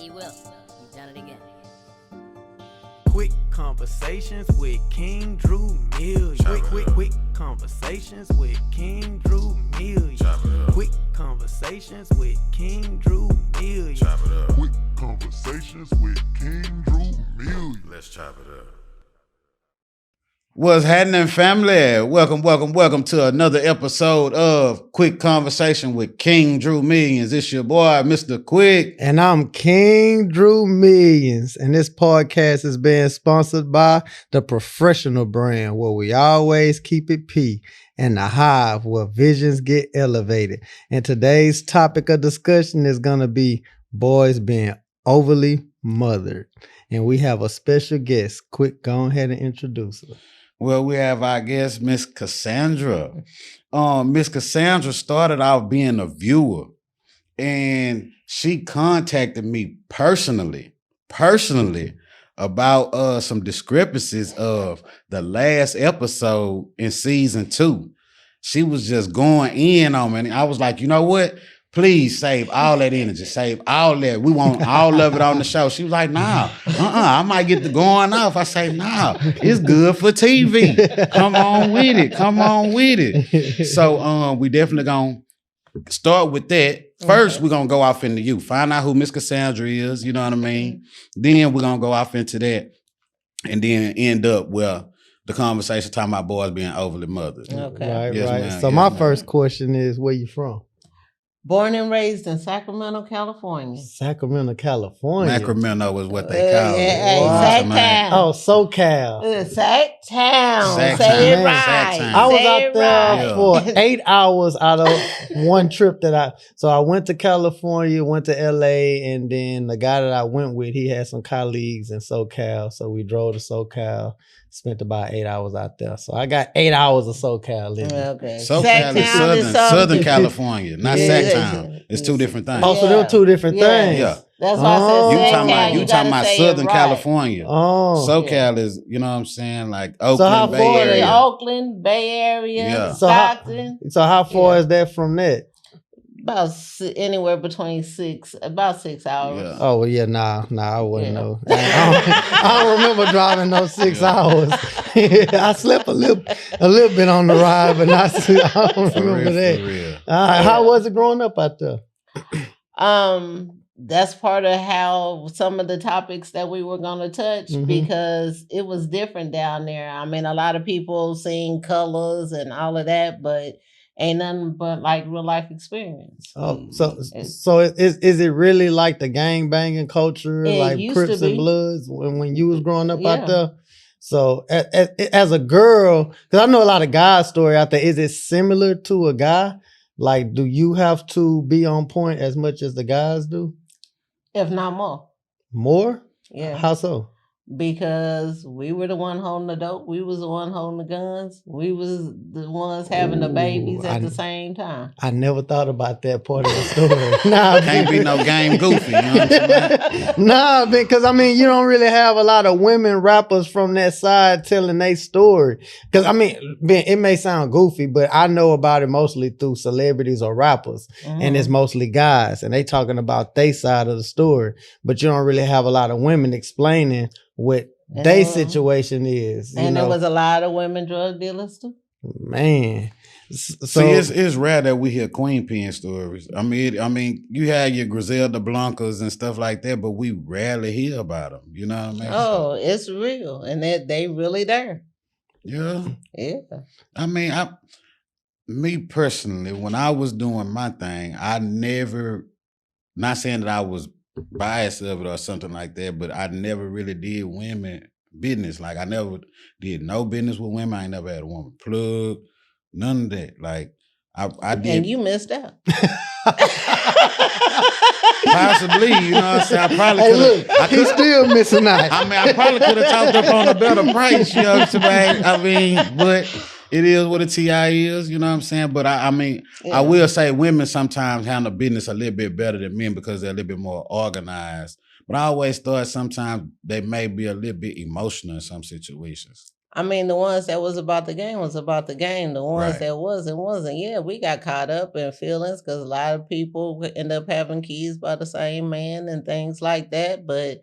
He will. He's done it again. Quick conversations with King Drew Million. Quick conversations with King Drew Million. Quick conversations with King Drew Million. Quick conversations with King Drew Million. Let's chop it up. What's happening, family? Welcome to another episode of Quick Conversation with King Drew Millions. It's your boy, Mr. Quick. And I'm King Drew Millions. And this podcast is being sponsored by the Professional brand, where we always keep it P, and the Hive, where visions get elevated. And today's topic of discussion is going to be boys being overly mothered. And we have a special guest. Quick, go ahead and introduce her. Well, we have our guest, Miss Cassandra. Miss Cassandra started out being a viewer, and she contacted me personally about some discrepancies of the last episode in season 2. She was just going in on me, and I was like, you know what? Please save all that energy. Save all that. We want all of it on the show. She was like, nah, I might get to going off. I say, nah, it's good for TV. Come on with it. So we definitely gonna start with that. First, we're gonna go off into you. Find out who Miss Cassandra is, you know what I mean? Then we're gonna go off into that and then end up where the conversation talking about boys being overly mothered. Okay. Right. Yes, ma'am. So Yes, my ma'am. first question is, where you from? Born and raised in Sacramento, California. Sacramento, California. Sacramento is what they call it. Hey, Wow. Sac-Town. Oh, SoCal. Sac-Town. Sac-Town. Say it Man, right. Sac-Town. I was Say out it there right. for 8 hours out of one trip so I went to California, went to LA, and then the guy that I went with, he had some colleagues in SoCal. So we drove to SoCal, spent about 8 hours out there. So I got 8 hours of SoCal living. Okay. SoCal is Sac-Town Southern California, not Yeah. Sac-Town. It's two different things. Oh, so them two different things. Yeah. That's why Oh. I You said talking Sac-Town. about you gotta talking about say it Southern right. California. Oh. SoCal is, you know what I'm saying, like Oakland, So how Bay far is Area. Oakland, Bay Area, Yeah. So how- Stockton. So how far Yeah. is that from that? About anywhere between about 6 hours. Yeah. Oh, well, yeah, nah, I wouldn't Yeah. know. I don't remember driving those 6 Yeah. hours. I slept a little bit on the ride, but not. I don't For remember real, that. for real. How was it growing up out there? That's part of how some of the topics that we were going to touch Mhm. because it was different down there. I mean, a lot of people seen colors and all of that, but ain't nothing but like real life experience. Oh, so It's- is it really like the gang banging culture, It like used to Crips and be. Bloods when you was growing up Yeah. out there? So as a girl, because I know a lot of guys' story out there, is it similar to a guy? Like, do you have to be on point as much as the guys do? if not more. More? Yeah. How so? Because we were the one holding the dope. We was the one holding the guns. We was the ones having the babies Ooh, at the same time. I never thought about that part of the story. Nah, Can't be no game goofy, you know what I'm saying? Nah, because I mean, you don't really have a lot of women rappers from that side telling their story. Because I mean, it may sound goofy, but I know about it mostly through celebrities or rappers, and it's mostly guys, and they talking about their side of the story. But you don't really have a lot of women explaining what their situation is. You And know? there was a lot of women drug dealers too. Man. So See, it's rare that we hear Queen Pen stories. I mean, you have your Griselda Blancas and stuff like that, but we rarely hear about them. You know what I mean? Oh, it's real. And they really there. Yeah. Yeah. I mean, me personally, when I was doing my thing, I never, not saying that I was biased of it or something like that, but I never really did women business. Like, I never did no business with women. I ain't never had a woman plug, none of that. Like, I did. And you missed out. Possibly, you know what I'm saying? I probably hey, could look, he's still missing out. I mean, I probably could have talked up on a better price, you know what I'm saying? I mean, but it is what a TI is, you know what I'm saying? But I mean, Yeah. I will say women sometimes handle business a little bit better than men because they're a little bit more organized. But I always thought sometimes they may be a little bit emotional in some situations. I mean, the ones that was about the game was about the game. The ones Right. that wasn't. Yeah, we got caught up in feelings because a lot of people end up having kids by the same man and things like that. But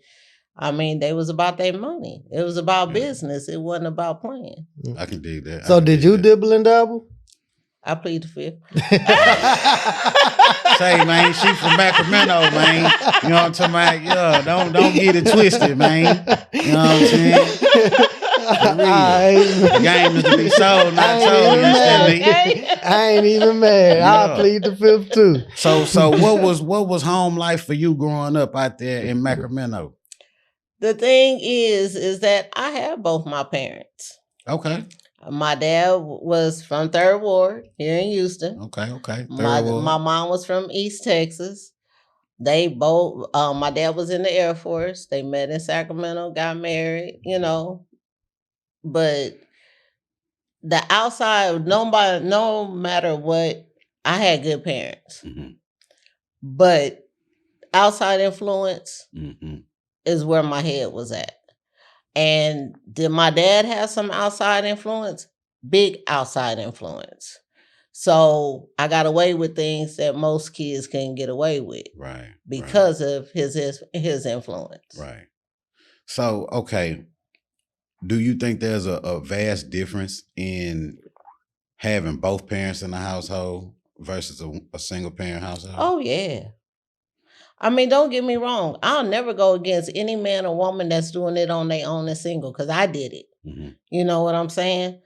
I mean, they was about their money. It was about Yeah. business. It wasn't about playing. I can dig that. I So can did dig you that. dibble and dabble? I plead the fifth. Say, man, she from Sacramento, man. You know what I'm talking about? Yeah, don't get it twisted, man. You know what I'm saying? The game is to be sold, not told. You understand me? I ain't even mad. Yeah. I'll plead the fifth too. So what was home life for you growing up out there in Sacramento? The thing is that I have both my parents. Okay, My dad was from Third Ward here in Houston. okay. My Third Ward. mom was from East Texas. They both, my dad was in the Air Force. They met in Sacramento, got married, you know. But the outside, nobody, no matter what, I had good parents. Mhm, But outside influence mhm. is where my head was at. And did my dad have some outside influence? Big outside influence. So I got away with things that most kids couldn't get away with Right. because of his influence. Right. So, okay. Do you think there's a vast difference in having both parents in the household versus a single parent household? Oh yeah. I mean, don't get me wrong. I'll never go against any man or woman that's doing it on their own and single because I did it. Mhm. You know what I'm saying?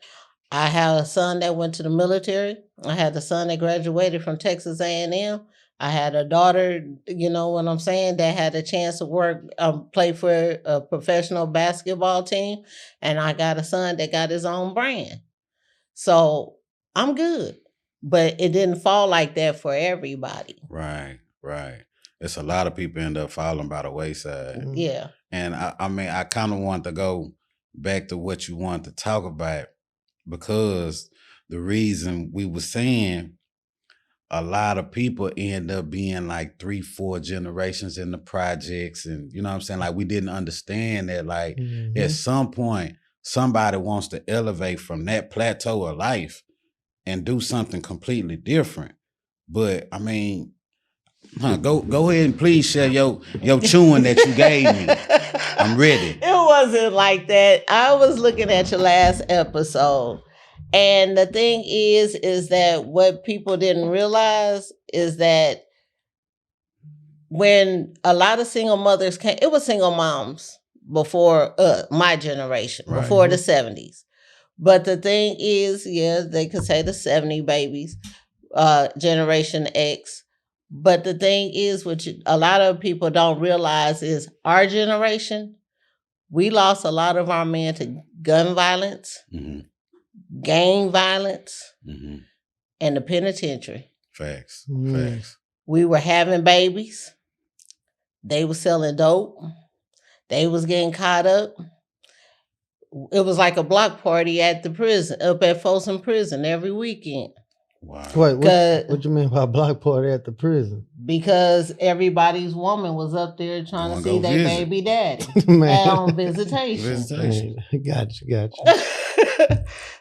I had a son that went to the military. I had a son that graduated from Texas A&M. I had a daughter, you know what I'm saying, that had a chance to work, play for a professional basketball team. And I got a son that got his own brand. So I'm good. But it didn't fall like that for everybody. Right. It's a lot of people end up falling by the wayside. Mhm. Yeah. And I mean, I kind of want to go back to what you want to talk about because the reason we were saying a lot of people end up being like 3-4 generations in the projects. And you know what I'm saying? Like we didn't understand that like Mhm. at some point, somebody wants to elevate from that plateau of life and do something completely different. But I mean, go ahead and please share your chewing that you gave me. I'm ready. It wasn't like that. I was looking at your last episode. And the thing is that what people didn't realize is that when a lot of single mothers came, it was single moms before my generation, Right. before the 70s. But the thing is, yeah, they could say the 70 babies, Generation X. But the thing is, which a lot of people don't realize is our generation, we lost a lot of our men to gun violence, Hmm. gang violence, Hmm. and the penitentiary. Facts. Mm. Facts. We were having babies. They were selling dope. They was getting caught up. It was like a block party at the prison, up at Folsom Prison every weekend. Wow. Wait, Cause- what you mean by block party at the prison? Because everybody's woman was up there trying Wanna to see go their visit. baby daddy Man. on visitation. Visitation. Man, got you.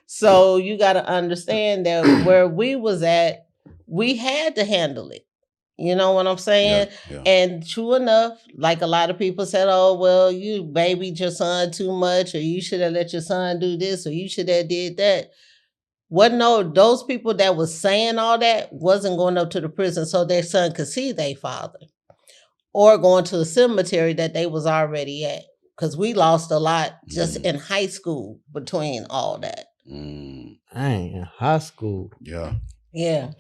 So you got to understand that where we was at, we had to handle it. You know what I'm saying? Yeah. And true enough, like a lot of people said, oh, well, you babied your son too much, or you should have let your son do this, or you should have did that. Those people that was saying all that wasn't going up to the prison so their son could see their father, or going to a cemetery that they was already at. Because we lost a lot just in high school between all that. Mm, Dang, in high school. yeah. Yeah.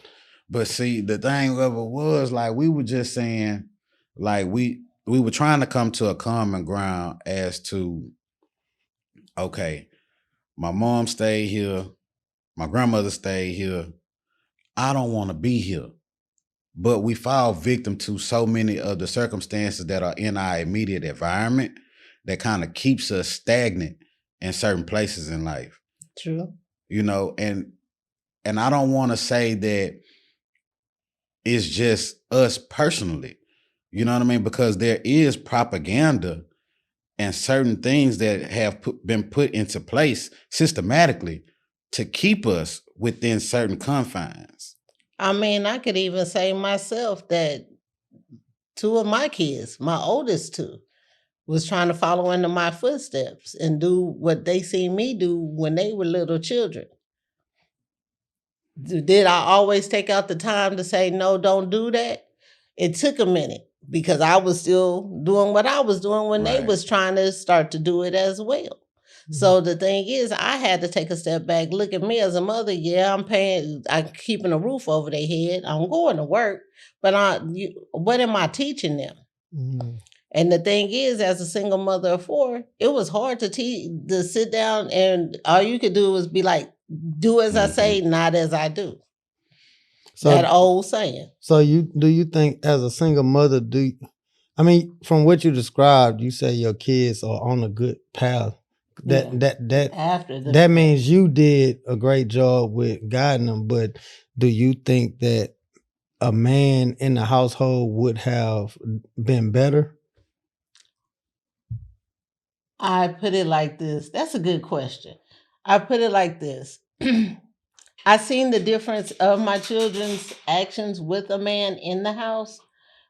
But see, the thing of it was like we were just saying, like we were trying to come to a common ground as to, okay, my mom stayed here, my grandmother stayed here. I don't want to be here. But we fall victim to so many of the circumstances that are in our immediate environment that kind of keeps us stagnant in certain places in life. True. You know, and I don't want to say that it's just us personally, you know what I mean? Because there is propaganda and certain things that have been put into place systematically to keep us within certain confines. I mean, I could even say myself that 2 of my kids, my oldest 2, was trying to follow into my footsteps and do what they seen me do when they were little children. Did I always take out the time to say, no, don't do that? It took a minute because I was still doing what I was doing when they Right. was trying to start to do it as well. So the thing is, I had to take a step back, look at me as a mother. Yeah, I'm keeping a roof over their head. I'm going to work, but what am I teaching them? Mhm. And the thing is, as a single mother of 4, it was hard to sit down and all you could do was be like, do as I say, not as I do. So That old saying. So do you think as a single mother, I mean, from what you described, you say your kids are on a good path. After the That means you did a great job with guiding them, but do you think that a man in the household would have been better? I put it like this. That's a good question. I put it like this. I seen the difference of my children's actions with a man in the house,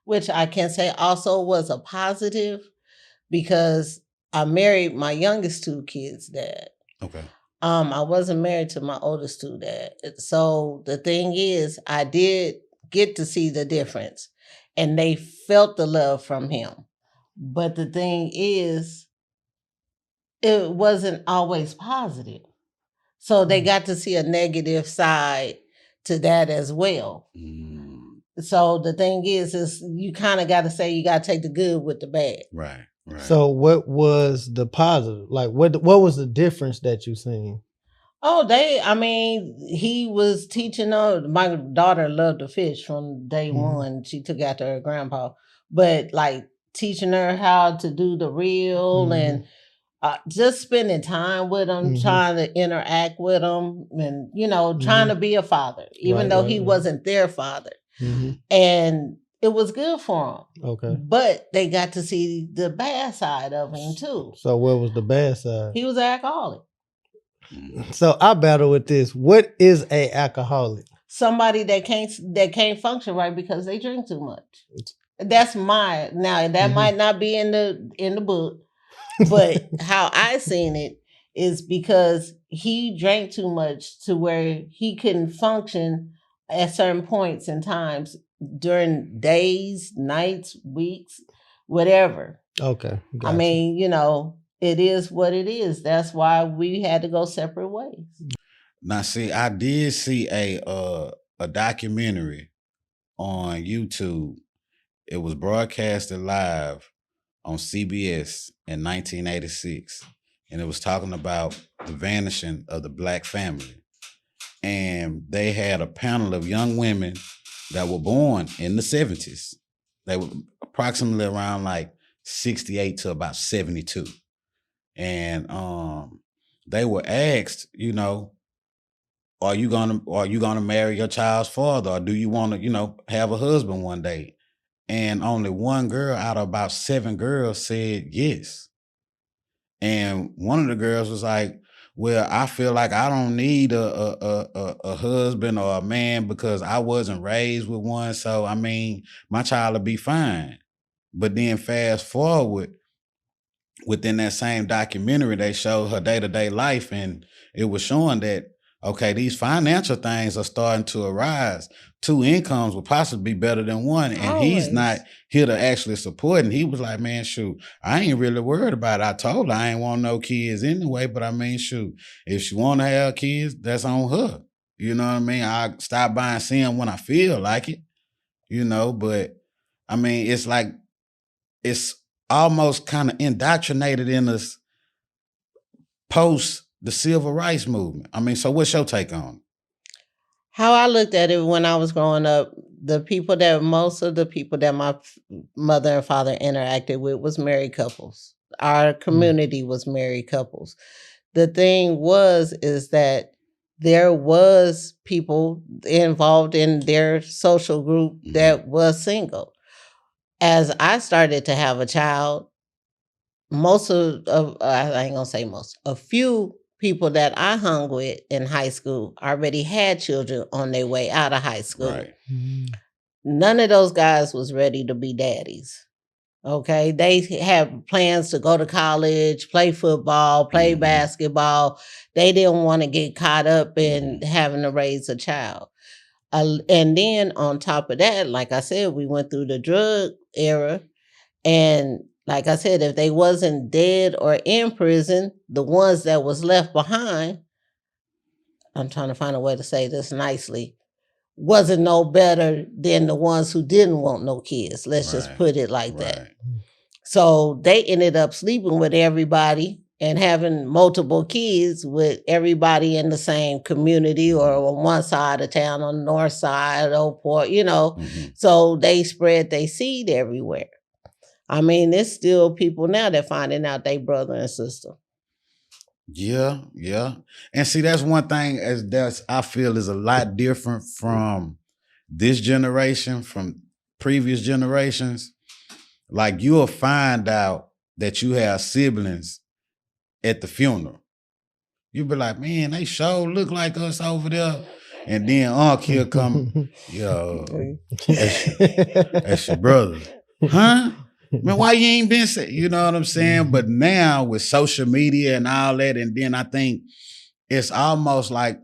which I can say also was a positive because I married my youngest 2 kids' dad. Okay. I wasn't married to my oldest 2 dad. So the thing is, I did get to see the difference and they felt the love from him. But the thing is, it wasn't always positive. So they got to see a negative side to that as well. So the thing is you kind of got to say you got to take the good with the bad. Right. Right. So what was the positive? Like what was the difference that you seen? Oh, he was teaching her. My daughter loved to fish from day one. She took after her grandpa, but like teaching her how to do the reel and just spending time with him, trying to interact with him, and trying to be a father, even though he wasn't their father. And it was good for him. Okay. But they got to see the bad side of him too. So what was the bad side? He was an alcoholic. So I battle with this. What is a alcoholic? Somebody that can't function right because they drink too much. That's that might not be in the book, but how I seen it is because he drank too much to where he couldn't function at certain points and times during days, nights, weeks, whatever. Okay. Gotcha. I mean, it is what it is. That's why we had to go separate ways. Now, see, I did see a documentary on YouTube. It was broadcasted live on CBS in 1986, and it was talking about the vanishing of the Black family. And they had a panel of young women that were born in the 70s. They were approximately around like 68 to about 72. And they were asked, are you gonna marry your child's father, or do you want to, have a husband one day? And only one girl out of about 7 girls said yes. And one of the girls was like, well, I feel like I don't need a husband or a man because I wasn't raised with one. So, I mean, my child will be fine. But then fast forward, within that same documentary, they showed her day-to-day life, and it was showing that, okay, these financial things are starting to arise. 2 incomes would possibly be better than one, and he's not here to actually support. And he was like, man, shoot, I ain't really worried about it. I told her I ain't want no kids anyway, but I mean, shoot, if she want to have kids, that's on her. You know what I mean? I stop by and see them when I feel like it, but I mean, it's like, it's almost kind of indoctrinated in us post the civil rights movement. I mean, so what's your take on it? How I looked at it when I was growing up, most of the people that my mother and father interacted with was married couples. Our community was married couples. The thing is that there was people involved in their social group that was single. As I started to have a child, most of I ain't gonna say most, a few people that I hung with in high school already had children on their way out of high school. Right. None of those guys was ready to be daddies. Okay, they had plans to go to college, play football, play basketball. They didn't want to get caught up in having to raise a child. And then on top of that, like I said, we went through the drug era. And like I said, if they wasn't dead or in prison, the ones that was left behind, I'm trying to find a way to say this nicely, wasn't no better than the ones who didn't want no kids. Let's just Right. put it like that. Right. So they ended up sleeping with everybody and having multiple kids with everybody in the same community or on one side of town, on the north side, Oakport, Mhm. So they spread their seed everywhere. I mean, there's still people now that finding out they brother and sister. Yeah, yeah. And see, that's one thing that's I feel is a lot different from this generation, from previous generations. Like you'll find out that you have siblings at the funeral. You'll be like, man, they sure look like us over there. And then Uncle will come, yo, that's your brother. Huh? Man, why you ain't been say? You know what I'm saying? But now with social media and all that, and then I think it's almost like,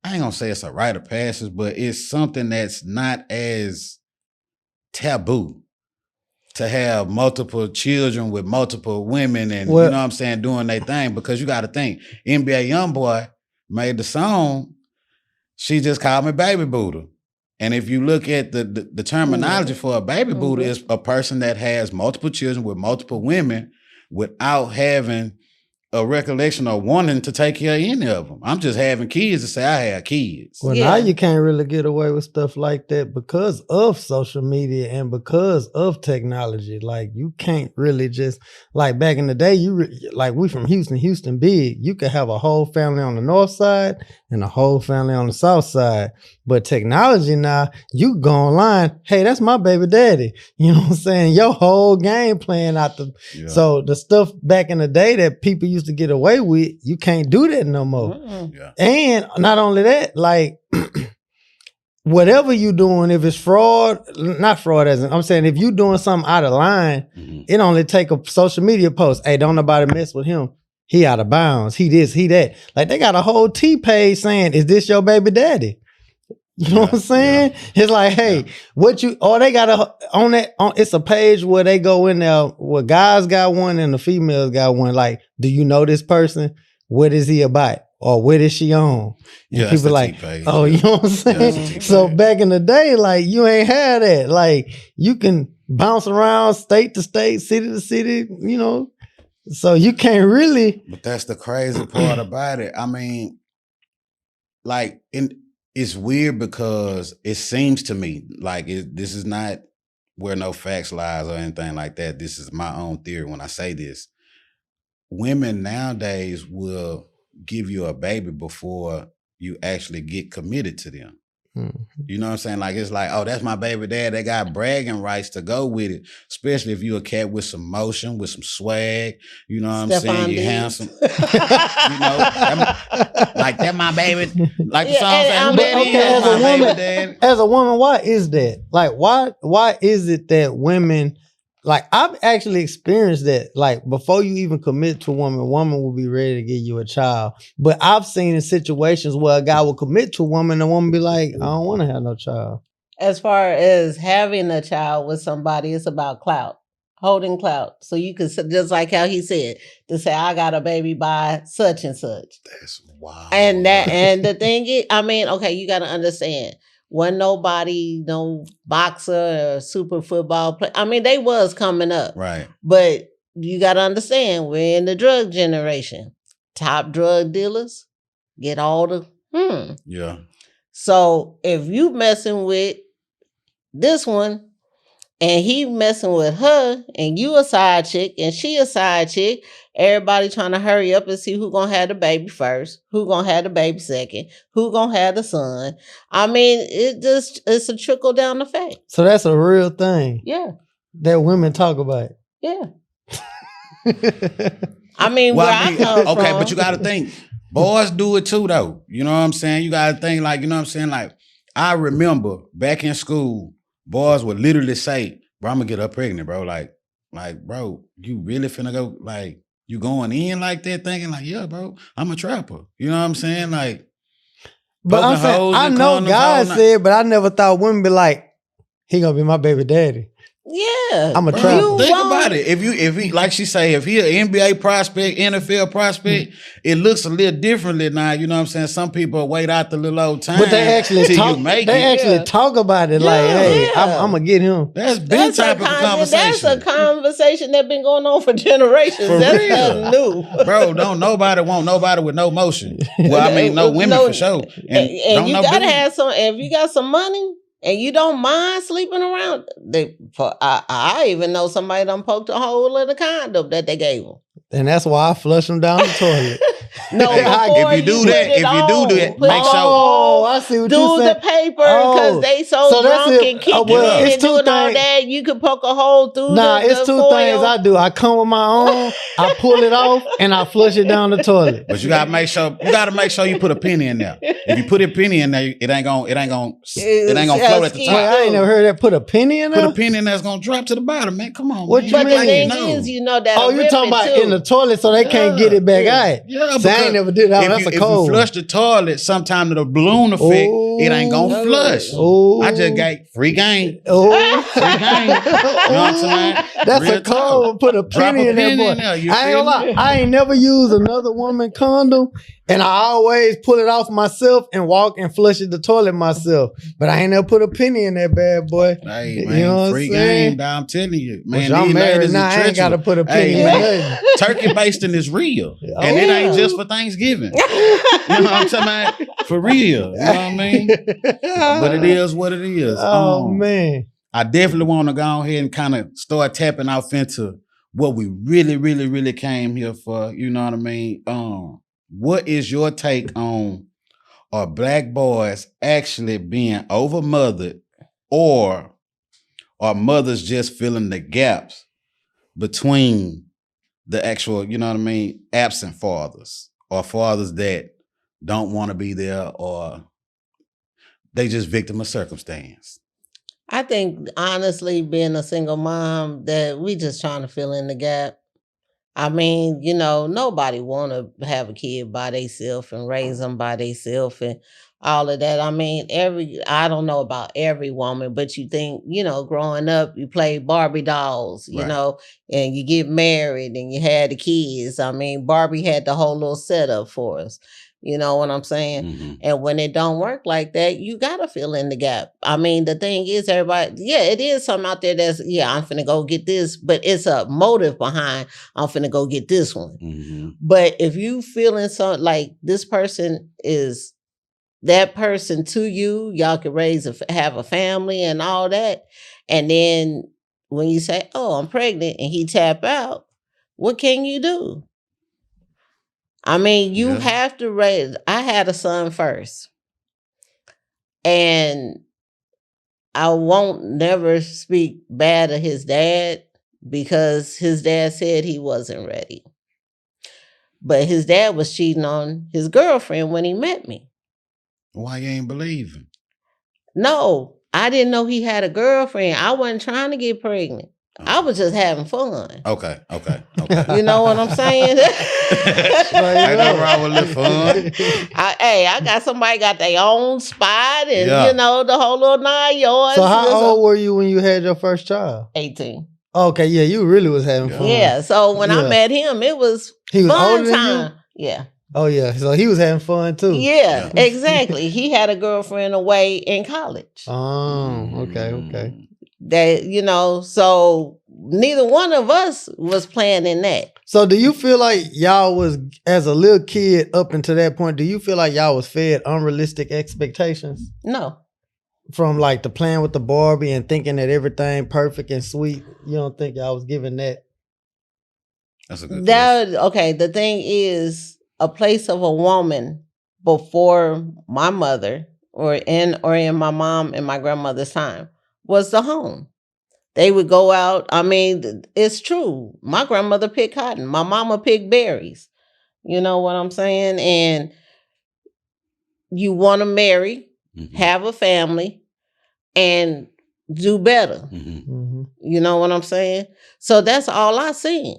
I ain't gonna say it's a rite of passage, but it's something that's not as taboo to have multiple children with multiple women and Well- you know what I'm saying, doing their thing. Because you gotta think, NBA Youngboy made the song, She Just Called Me Baby Buddha. And if you look at the terminology for a baby Buddha, is a person that has multiple children with multiple women without having a recollection or wanting to take care of any of them. I'm just having kids to say I had kids. Well, Yeah. now you can't really get away with stuff like that because of social media and because of technology. Like you can't really just like back in the day. Like we from Houston big. You could have a whole family on the north side and a whole family on the south side. But technology now, you go online. Hey, that's my baby daddy. You know what I'm saying? Your whole game plan out the. Yeah. So the stuff back in the day that people used to get away with, you can't do that no more. Mm-mm. Yeah. And not only that, like whatever you doing, if it's fraud, not fraud as in, I'm saying if you doing something out of line, Mhm. it only take a social media post. Hey, don't nobody mess with him. He out of bounds. He this, he that. Like they got a whole T page saying, is this your baby daddy? You know what I'm saying? It's like, hey, what you, or they got it's a page where they go in there where guys got one and the females got one. Like, do you know this person? What is he about? Or what is she on? And Yeah, that's people the like, T-page, oh, yeah. you know what I'm saying? that's the T-page. So back in the day, like you ain't had that. Like you can bounce around state to state, city to city, you know. So you can't really. But that's the crazy part about it. I mean, like, it's weird because it seems to me like this is not where no facts lies or anything like that. This is my own theory when I say this. Women nowadays will give you a baby before you actually get committed to them. You know what I'm saying? Like, it's like, oh, that's my baby dad. They got bragging rights to go with it, especially if you a cat with some motion, with some swag. You know what I'm Stephon saying? You Diggs. handsome. You know, like that my baby. Like the Yeah, song and saying, who I'm- that is? okay, as my a baby woman- daddy. As a woman, why is that? Like, why is it that women, like, I've actually experienced that. Like, before you even commit to a woman will be ready to give you a child. But I've seen in situations where a guy will commit to a woman and the woman be like, I don't want to have no child. As far as having a child with somebody, it's about clout, holding clout. So you can, just like how he said, to say, I got a baby by such and such. That's wild. And the thing is, I mean, okay, you got to understand, wasn't nobody, no boxer or super football player. I mean, they was coming up, Right. but you got to understand, we're in the drug generation. Top drug dealers get all the, Yeah. So if you messing with this one and he messing with her and you a side chick and she a side chick, everybody trying to hurry up and see who gonna have the baby first, who gonna have the baby second, who gonna have the son. I mean, it's a trickle down effect. So that's a real thing Yeah, that women talk about. yeah. I mean, Well, where I I mean, come okay, from. but you got to think, boys do it too, though. You know what I'm saying? You got to think, like, you know what I'm saying? Like, I remember back in school, boys would literally say, bro, I'm going to get her pregnant, bro. Like, bro, you really finna go, like, you going in like that thinking, like, yeah, bro, I'm a trapper. You know what I'm saying? Like, But I'm poking saying, holes I in know condoms guys all night. said, but I never thought women be like, he gonna be my baby daddy. Yeah. I'm a Bro, trapper. think won't- about it. If he, like she say, if he an NBA prospect, NFL prospect, it looks a little differently now. You know what I'm saying? Some people wait out the little old time, But they actually till talk. you make They it. actually Yeah. talk about it. Like, Yeah. hey, Yeah. I'm gonna get him. That's been That's type of conversation. That's a conversation that's been going on for generations. For That's real. nothing new. Bro, don't nobody want nobody with no motion. Well, I mean, no women No, for sure. And don't you no gotta dudes. have some. If you got some money and you don't mind sleeping around, I even know somebody done poked a hole in the condom that they gave them. And that's why I flush them down the toilet. No, Hey, before if you do put that- it if you do that, on, put make it sure- Oh, on, I see what do you're the saying. paper because Oh, they so, so that's drunk it. and kicking Well, in it's and two doing all things. that. You could poke a hole through Nah, the it's two foil. things I do. I come with my own, I pull it off, and I flush it down the toilet. But you gotta make sure you put a penny in there. If you put a penny in there, it ain't gonna float at the Wait, top. I ain't never heard that. Put a penny in Put there? a penny in there, it's gonna drop to the bottom, man. Come on, What man. you But mean? the thing No. is, you know that. Oh, you talking about in the toilet so they can't get it back out. Yeah, See, I ain't because never did that. if That's you, a if you cold. flush the toilet, sometime to the balloon effect, it ain't gonna Ooh. flush. Oh, I just got free game. Oh, Free game. You know what I'm saying? That's Real a cold. Put a Drop penny a in there, penny boy. in there. You I ain't feel gonna me? lie. I ain't never used another woman condom, and I always pull it off myself and walk and flush it the toilet myself. But I ain't never put a penny in that bad boy. Hey, You man, know what I'm free saying? game, dog. I'm telling you. Which Man, I'm these married ladies now. is I ain't got to treacherous. put a penny Hey, in man, nothing. turkey basting is real. And it yeah. ain't just for Thanksgiving. You know what I'm talking about? For real. You know what I mean? But it is what it is. Oh man. I definitely want to go ahead and kind of start tapping off into what we really, really, really came here for. You know what I mean? What is your take on are black boys actually being overmothered, or are mothers just filling the gaps between the actual, you know what I mean, absent fathers, or fathers that don't want to be there, or they just victim of circumstance? I think honestly, being a single mom, that we just trying to fill in the gap. I mean, you know, nobody want to have a kid by themselves and raise them by themselves and all of that. I mean, I don't know about every woman, but you think, you know, growing up, you play Barbie dolls, you Right. know, and you get married and you had the kids. I mean, Barbie had the whole little setup for us. You know what I'm saying? Mhm. And when it don't work like that, you gotta fill in the gap. I mean, the thing is, everybody, yeah, it is something out there that's, yeah, I'm finna go get this, but it's a motive behind, I'm finna go get this one. Mhm. But if you feeling something like this person is that person to you, y'all can have a family and all that. And then when you say, oh, I'm pregnant, and he tap out, what can you do? I mean, you Yeah. have to raise. I had a son first. And I won't never speak bad of his dad because his dad said he wasn't ready. But his dad was cheating on his girlfriend when he met me. Why you ain't believing? No, I didn't know he had a girlfriend. I wasn't trying to get pregnant. I was just having fun. Okay. You know what I'm saying? Ain't nothing wrong with a little fun. I got somebody got their own spot and, Yeah. you know, the whole little 9 yards. So how old were you when you had your first child? 18. Okay, yeah, you really was having Yeah. fun. Yeah. So when I Yeah. met him, it was He was fun older than time. you? Yeah. Oh yeah, so he was having fun too. Yeah, exactly. He had a girlfriend away in college. Oh, okay. That, you know, so neither one of us was planning that. So do you feel like y'all was, as a little kid up until that point, do you feel like y'all was fed unrealistic expectations? No. From like the playing with the Barbie and thinking that everything perfect and sweet? You don't think y'all was given that? That's a good question. Okay, the thing is, a place of a woman before my mother or in my mom and my grandmother's time was the home. They would go out. I mean, it's true. My grandmother picked cotton. My mama picked berries. You know what I'm saying? And you want to marry, Mhm. have a family, and do better. Mhm. Mhm. You know what I'm saying? So that's all I seen.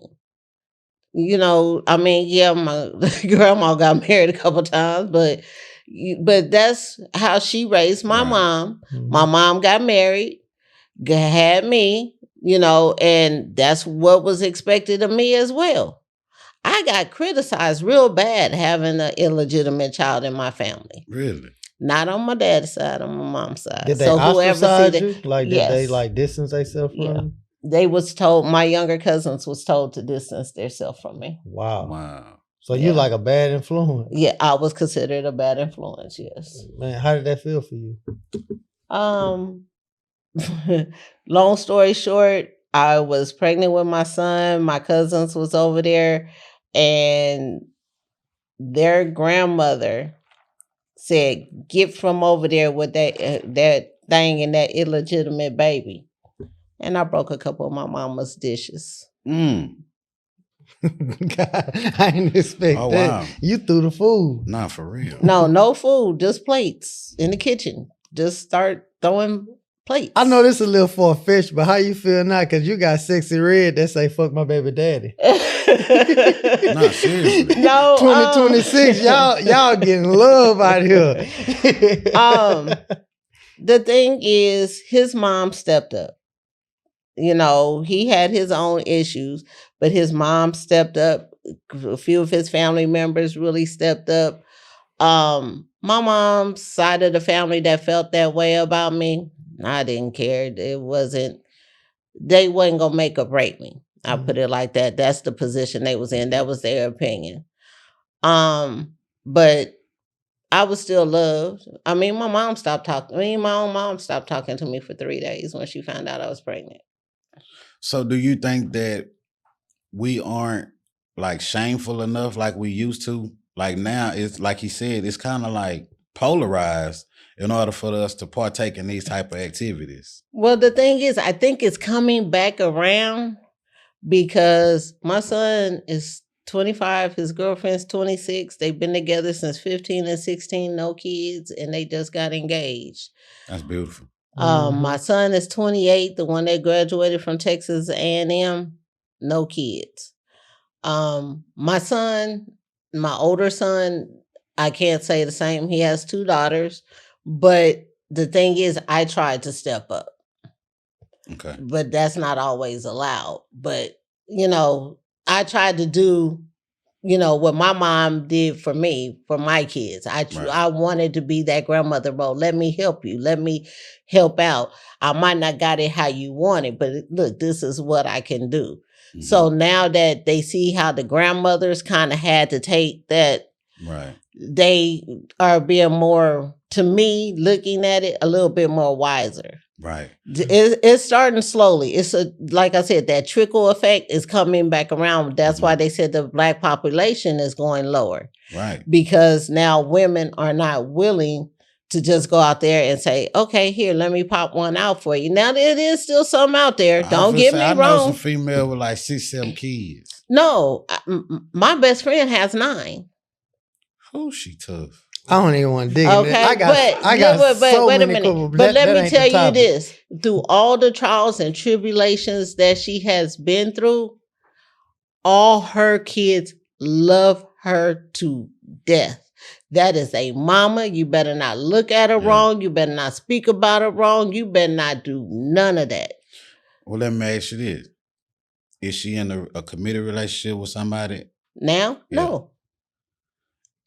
You know, I mean, yeah, my grandma got married a couple times, but that's how she raised my Right. mom. Mhm. My mom got married, had me, you know, and that's what was expected of me as well. I got criticized real bad having an illegitimate child in my family. Really? Not on my dad's side, on my mom's side. Did they So whoever see ostracize that, you? Like, did they yes. like distance themselves from Yeah. you? They was told, my younger cousins was told to distance themselves from me. Wow. Wow. So you Yeah. like a bad influence. Yeah, I was considered a bad influence, yes. Man, how did that feel for you? Long story short, I was pregnant with my son. My cousins was over there, and their grandmother said, "Get from over there with that thing and that illegitimate baby." And I broke a couple of my mama's dishes. Mm. God, I didn't expect Oh, that. wow. You threw the food. Nah, for real. No food, just plates in the kitchen. Just start throwing plates. I know this is a little far-fetched, but how you feel now? Because you got Sexy Red that say, fuck my baby daddy. Nah, seriously. No, 2026, y'all getting love out here. The thing is, his mom stepped up. You know, he had his own issues, but his mom stepped up. A few of his family members really stepped up. My mom's side of the family that felt that way about me, I didn't care. They wasn't gonna make or break me. I put it like that. That's the position they was in. That was their opinion. But I was still loved. I mean, my mom stopped talking. My own mom stopped talking to me for 3 days when she found out I was pregnant. So do you think that we aren't like shameful enough like we used to? Like now, it's like he said, it's kind of like polarized in order for us to partake in these type of activities. Well, the thing is, I think it's coming back around because my son is 25, his girlfriend's 26. They've been together since 15 and 16, no kids, and they just got engaged. That's beautiful. My son is 28, the one that graduated from Texas A&M, no kids. My son, my older son, I can't say the same. He has 2 daughters, but the thing is, I tried to step up, Okay. but that's not always allowed. But, you know, I tried to do, you know, what my mom did for me, for my kids. I wanted to be that grandmother role. Let me help you. Let me help out. I might not got it how you want it, but look, this is what I can do. Mhm. So now that they see how the grandmothers kind of had to take that, Right. they are being more, to me, looking at it a little bit more wiser. Right. It's starting slowly. It's like I said, that trickle effect is coming back around. That's why they said the Black population is going lower, Right. because now women are not willing to just go out there and say, okay, here, let me pop one out for you. Now, there is still some out there. Don't get me I know wrong. some female with like 6, 7 kids. No, my best friend has 9. Oh, she tough. I don't even want to dig in Okay, it. I got but so wait a many minute. cool- But that- let that me ain't the tell you topic. this: through all the trials and tribulations that she has been through, all her kids love her to death. That is a mama. You better not look at her Yeah. wrong. You better not speak about her wrong. You better not do none of that. Well, let me ask you this. Is she in a committed relationship with somebody? Now, Yeah. no.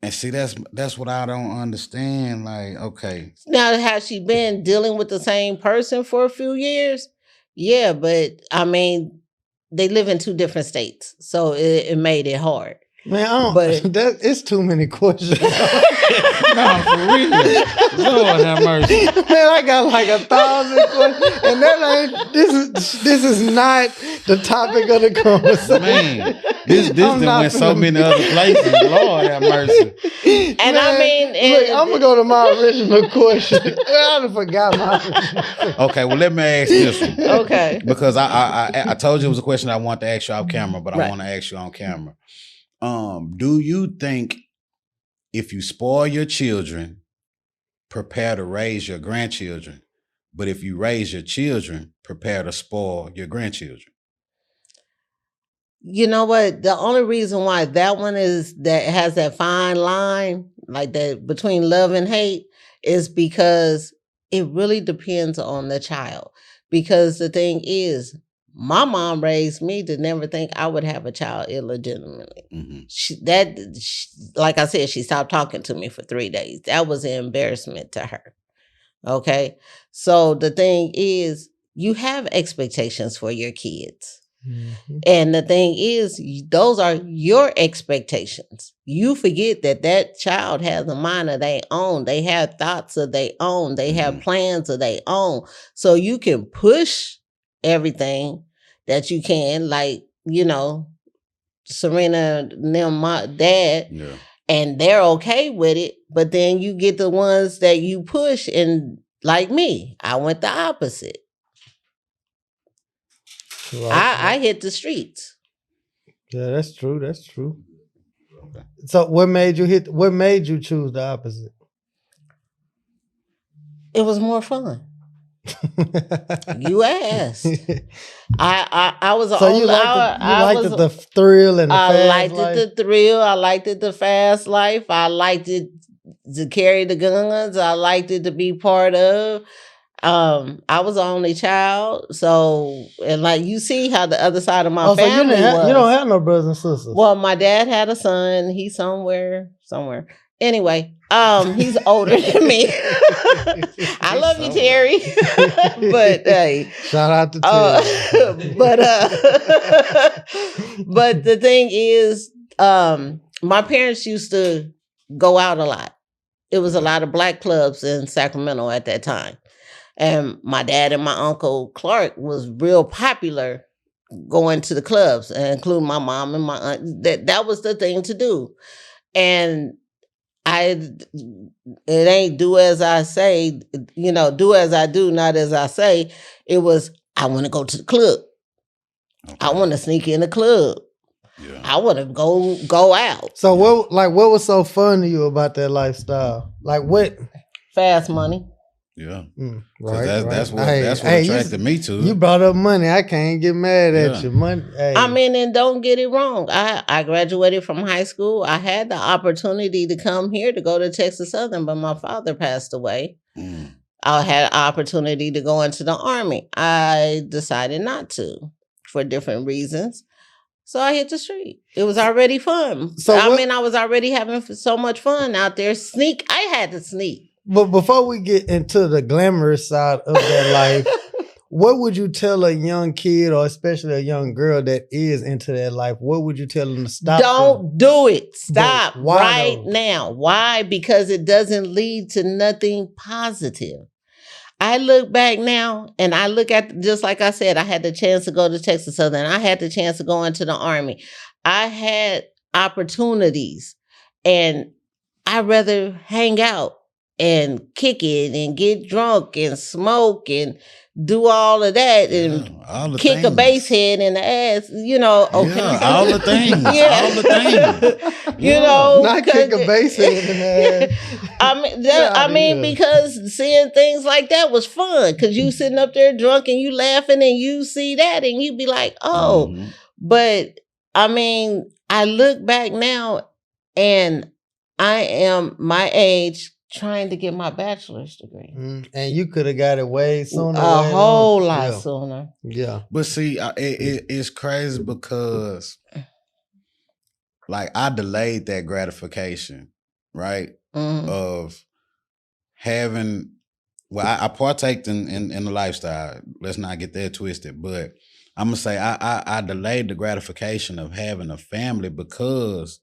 And see, that's what I don't understand. Like, okay. Now, has she been dealing with the same person for a few years? Yeah, but I mean, they live in 2 different states, so it made it hard. Man, I don't, But- it's too many questions. No, for real. Lord have mercy. Man, I got like 1,000 questions, and that ain't. This is not the topic of the conversation. Man, this I'm done not went so finna- many other places. Lord have mercy. And I mean, look, I'm gonna go to my original question. I done forgot my original question. Okay, well, let me ask this one. okay. Because I told you it was a question I want to ask you off camera, but I Right. want to ask you on camera. Do you think if you spoil your children, prepare to raise your grandchildren, but if you raise your children, prepare to spoil your grandchildren? You know what? The only reason why that one is that has that fine line, like that between love and hate, is because it really depends on the child. Because the thing is, my mom raised me to never think I would have a child illegitimately. Mm-hmm. Like I said, she stopped talking to me for 3 days. That was an embarrassment to her. Okay. So the thing is, you have expectations for your kids. Mhm. And the thing is, those are your expectations. You forget that that child has a mind of their own. They have thoughts of their own. They have plans of their own. So you can push everything that you can, like, you know, Serena and them, my dad, Yeah. and they're okay with it. But then you get the ones that you push, and like me, I went the opposite. I hit the streets. Yeah, that's true. That's true. So what made you choose the opposite? It was more fun. You asked. I was So you liked the thrill and the I fast liked life? it the thrill. I liked it the fast life. I liked it to carry the guns. I liked it to be part of. I was the only child, so and like you see how the other side of my So family was. you don't have no brothers and sisters. Well, my dad had a son. He's somewhere. Anyway, he's older than me. I love you, Terry. But hey, Shout out to Terry. but the thing is, my parents used to go out a lot. It was a lot of black clubs in Sacramento at that time. And my dad and my uncle Clark was real popular going to the clubs, including my mom and my aunt. That was the thing to do. And it ain't do as I say, you know, do as I do, not as I say. It was, I want to go to the club. Okay. I want to sneak in the club. Yeah. I want to go out. So what was so fun to you about that lifestyle? Like what? Fast money. Yeah. Right, That's what Hey, attracted me to You it. brought up money. I can't get mad at Yeah. you. Money. Hey. I mean, and don't get it wrong. I graduated from high school. I had the opportunity to come here to go to Texas Southern, but my father passed away. Mm. I had an opportunity to go into the Army. I decided not to for different reasons. So I hit the street. It was already fun. So I what- mean, I was already having so much fun out there. I had to sneak. But before we get into the glamorous side of that life, what would you tell a young kid or especially a young girl that is into that life? What would you tell them to stop? Don't do it. Stop why right though? now. Why? Because it doesn't lead to nothing positive. I look back now and I look at, just like I said, I had the chance to go to Texas Southern. I had the chance to go into the Army. I had opportunities, and I'd rather hang out and kick it and get drunk and smoke and do all of that and Yeah, all the kick a things. base head in the ass, you know. Okay. Yeah, all the things. Yeah. All the things. You Yeah. know, Not kick a base head in the ass. I mean, because seeing things like that was fun. Because you sitting up there drunk and you laughing and you see that and you be like, oh. Mhm. But I mean, I look back now and I am my age trying to get my bachelor's degree. And you could have got it way sooner. A way whole longer. lot Yeah. sooner. Yeah. But see, it's crazy because, like, I delayed that gratification, right? Mhm. Of having, well, I partaked in the lifestyle. Let's not get that twisted. But I'm gonna say I delayed the gratification of having a family because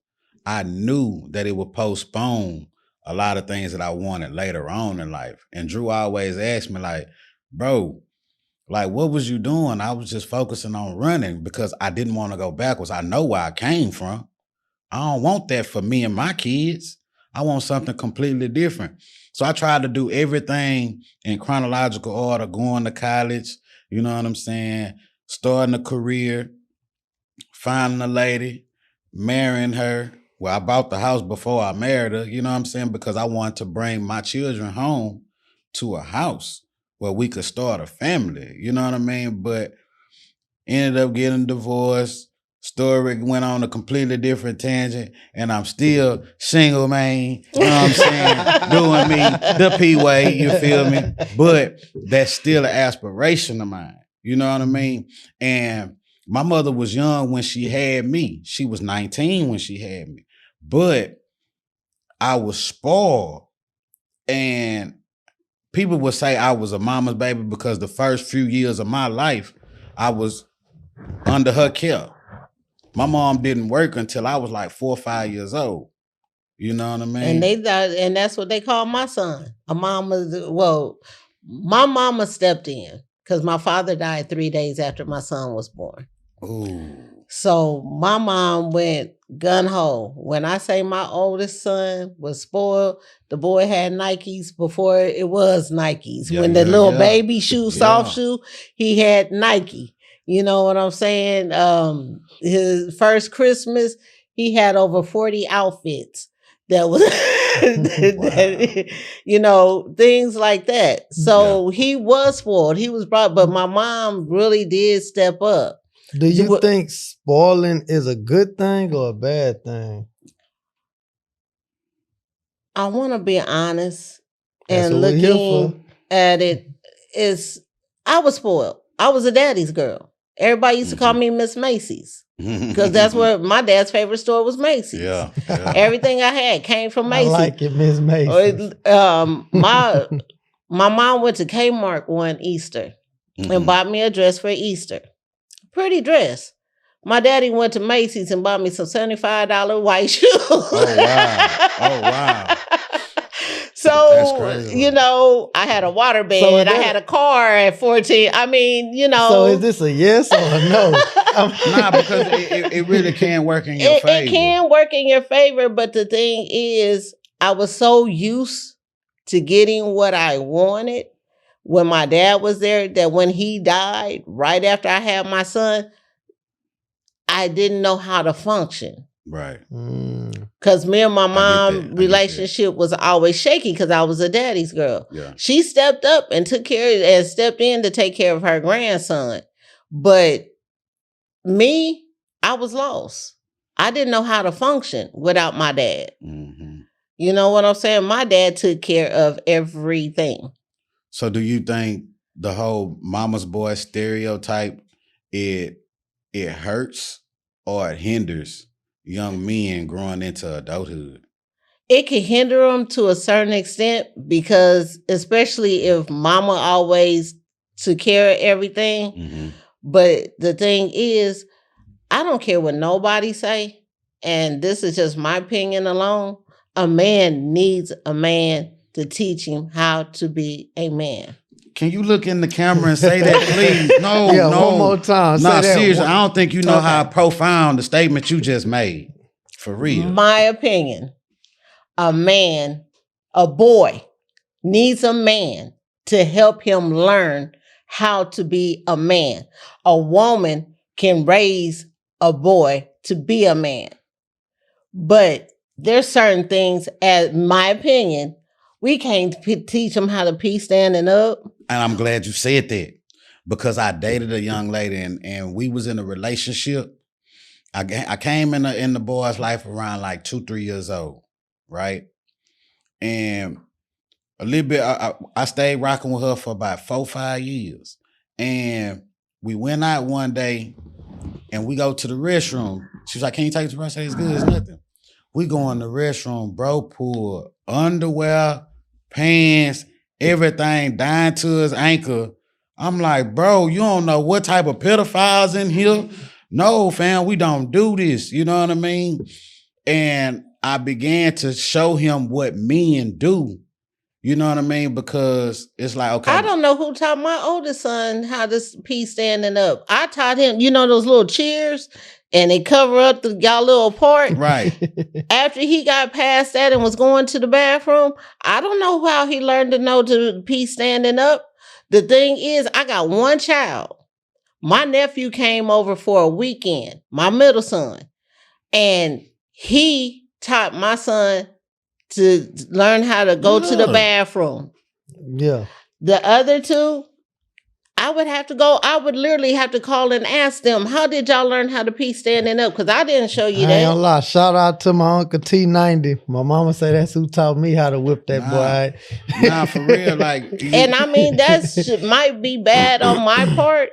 I knew that it would postpone a lot of things that I wanted later on in life. And Drew always asked me, like, bro, like, what was you doing? I was just focusing on running because I didn't want to go backwards. I know where I came from. I don't want that for me and my kids. I want something completely different. So I tried to do everything in chronological order, going to college, you know what I'm saying? Starting a career, finding a lady, marrying her. Well, I bought the house before I married her, you know what I'm saying? Because I wanted to bring my children home to a house where we could start a family, you know what I mean? But ended up getting divorced. Story went on a completely different tangent, and I'm still single, man. You know what I'm saying? Doing me the P-way, you feel me? But that's still an aspiration of mine. You know what I mean? And my mother was young when she had me. She was 19 when she had me. But I was spoiled. And people would say I was a mama's baby because the first few years of my life, I was under her care. My mom didn't work until I was like 4 or 5 years old. You know what I mean? And that's what they call my son. A mama. Well, my mama stepped in because my father died 3 days after my son was born. Ooh. So my mom went gun ho. When I say my oldest son was spoiled, the boy had Nikes before it was Nikes. Yeah, when the yeah, little yeah. baby shoe, soft Yeah. shoe, he had Nike. You know what I'm saying? His first Christmas, he had over 40 outfits. That was, you know, things like that. So he was spoiled. He was brought, but my mom really did step up. Do you think spoiling is a good thing or a bad thing? I want to be honest, That's and what we're here looking at it is, I was spoiled. I was a daddy's girl. Everybody used to call me Miss Macy's because that's where my dad's favorite store was Macy's. Yeah. Everything I had came from I Macy's. like it, Miss Mason. My mom went to Kmart one Easter and bought me a dress for Easter. Pretty dress. My daddy went to Macy's and bought me some $75 white shoes. Oh, wow. Oh, wow. That's So, crazy. you know, I had a water bed. So is I that- had a car at 14. I mean, you know. So is this a yes or a no? Nah, because it really can work in your favor. It can work in your favor, but the thing is, I was so used to getting what I wanted when my dad was there that when he died, right after I had my son, I didn't know how to function. Right. Because me and my I get mom that. relationship was always shaky because I was a daddy's girl. Yeah. She stepped up and stepped in to take care of her grandson. But me, I was lost. I didn't know how to function without my dad. Mm-hmm. You know what I'm saying? My dad took care of everything. So do you think the whole mama's boy stereotype, it hurts or it hinders young men growing into adulthood? It can hinder them to a certain extent because especially if mama always took care of everything. Mm-hmm. But the thing is, I don't care what nobody say. And this is just my opinion alone. A man needs a man to teach him how to be a man. Can you look in the camera and say that, please? No, Yeah, no. one more time. Say No, that seriously, one- I don't think you know how profound the statement you just made. For real. My opinion, a boy needs a man to help him learn how to be a man. A woman can raise a boy to be a man. But there's certain things, as my opinion, we can't teach them how to pee standing up. And I'm glad you said that because I dated a young lady and we was in a relationship. I came in the boy's life around like 2-3 years old, right? And a little bit, I stayed rocking with her for about 4-5 years. And we went out one day and we go to the restroom. She was like, "Can you take it to the restroom?" I said, "It's good, it's nothing." We go in the restroom, bro, pull underwear, pants, everything down to his ankle. I'm like, bro, you don't know what type of pedophiles in here. No, fam, we don't do this. You know what I mean? And I began to show him what men do. You know what I mean? Because it's like, okay. I don't know who taught my oldest son how to pee standing up. I taught him, you know, those little cheers and they cover up y'all little part. Right. After he got past that and was going to the bathroom, I don't know how he learned to know to pee standing up. The thing is, I got one child. My nephew came over for a weekend, my middle son, and he taught my son to learn how to go to the bathroom. Yeah. The other two, I would literally have to call and ask them, how did y'all learn how to pee standing up? Because I didn't show you I ain't gonna that. lie. Shout out to my Uncle T90. My mama say that's who taught me how to whip that boy. Nah, for real. Like, And I mean, might be bad on my part.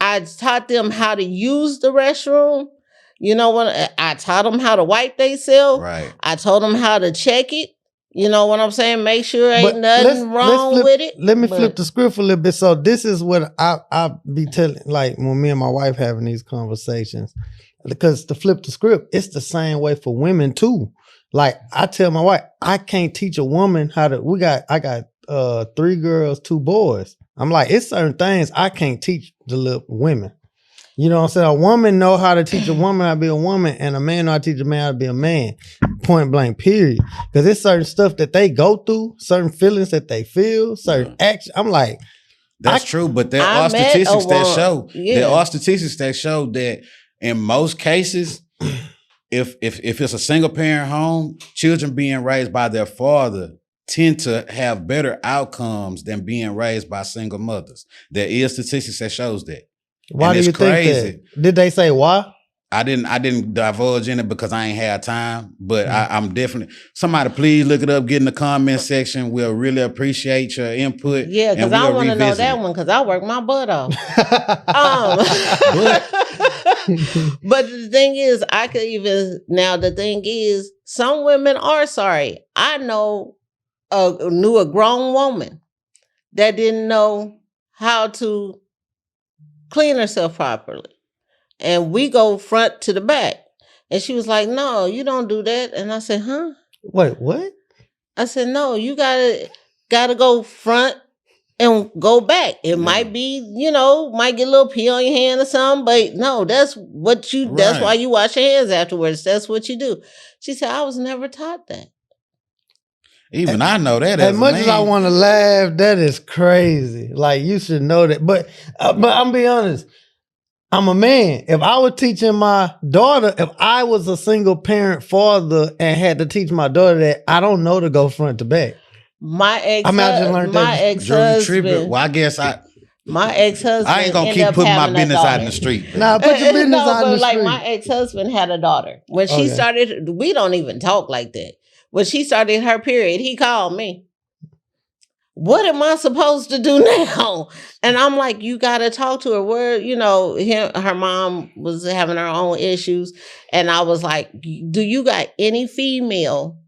I taught them how to use the restroom. You know, when I taught them how to wipe themselves. right. I told them how to check it. You know what I'm saying? Make sure ain't But nothing wrong flip, with it. Let me But- flip the script a little bit. So this is what I be telling, like when me and my wife having these conversations. Because to flip the script, it's the same way for women too. Like I tell my wife, I can't teach a woman how to. I got 3 girls, 2 boys. I'm like, it's certain things I can't teach the little women. You know what I'm saying? A woman know how to teach a woman how to be a woman, and a man know how to teach a man how to be a man. Point blank, period. Because it's certain stuff that they go through, certain feelings that they feel, certain action. I'm like, That's true, but there I are met statistics a that woman- show. yeah. There are statistics that show that in most cases, if it's a single parent home, children being raised by their father tend to have better outcomes than being raised by single mothers. There is statistics that shows that. why And do it's you think crazy. that? Did they say why? I didn't divulge in it because I ain't had time, but I'm definitely somebody please look it up, get in the comment section. We'll really appreciate your input. Yeah, because and I we'll want to know revisit that it. one because I work my butt off. But the thing is, the thing is, some women are sorry. I knew a grown woman that didn't know how to clean herself properly. And we go front to the back. And she was like, no, you don't do that. And I said, huh? Wait, what? I said, no, you gotta go front and go back. It might be, might get a little pee on your hand or something, but no, that's that's why you wash your hands afterwards. That's what you do. She said, I was never taught that. Even I know that As much as I want to laugh, that is crazy. Like you should know that. But I'm be honest. I'm a man. If I was teaching my daughter, if I was a single parent father and had to teach my daughter that, I don't know to go front to back. My learned that. ex-husband. Well, I guess my ex-husband. I ain't gonna keep putting my business out in the street. Nah, put your business out in the like street. my ex-husband had a daughter. When she started, we don't even talk like that. When she started her period, he called me. What am I supposed to do now? And I'm like, you got to talk to her. Where, her mom was having her own issues. And I was like, do you got any female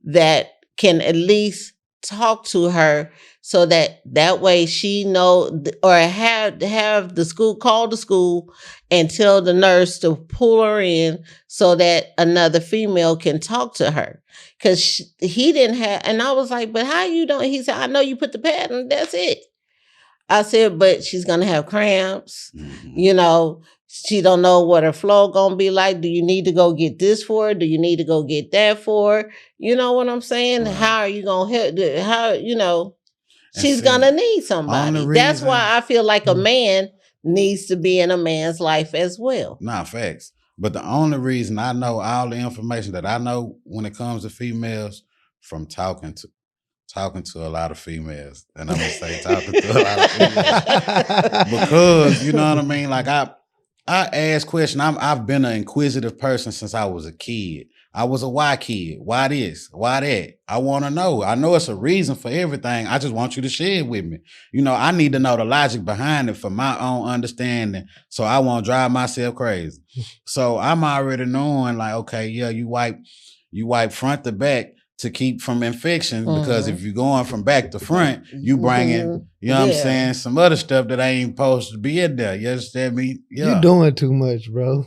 that can at least talk to her so that way she know, or have the school, call the school and tell the nurse to pull her in so that another female can talk to her. Because he didn't have, and I was like, but how you don't? He said, I know you put the pad in, that's it. I said, but she's going to have cramps. She don't know what her flow going to be like. Do you need to go get this for her? Do you need to go get that for her? You know what I'm saying? Right. How are you going to help? She's going to need somebody. That's why I feel like a man needs to be in a man's life as well. Nah, facts. But the only reason I know all the information that I know when it comes to females from talking to a lot of females, and I'm gonna say talking to a lot of females because you know what I mean. Like I ask questions. I've been an inquisitive person since I was a kid. I was a why kid. Why this? Why that? I want to know. I know it's a reason for everything. I just want you to share it with me. I need to know the logic behind it for my own understanding so I won't drive myself crazy. So I'm already knowing like, okay, yeah, you wipe front to back to keep from infection because Mhm. if you're going from back to front, you bringing, Mhm. you know what I'm Yeah. saying, some other stuff that ain't supposed to be in there. You understand me? Yeah. You doing too much, bro.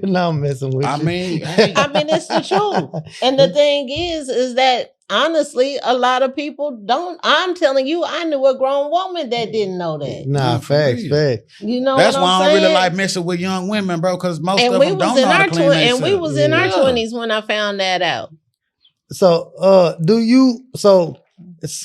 Now I'm messing with I you. mean, hey. I mean, it's the truth. And the thing is that honestly, a lot of people don't. I'm telling you, I knew a grown woman that didn't know that. Nah, No, for facts, real. facts. You know That's what why I'm I don't saying? really like messing with young women, bro, because most and of we them was don't in know how our to clean and we themselves. was in our Yeah. 20s when I found that out. So,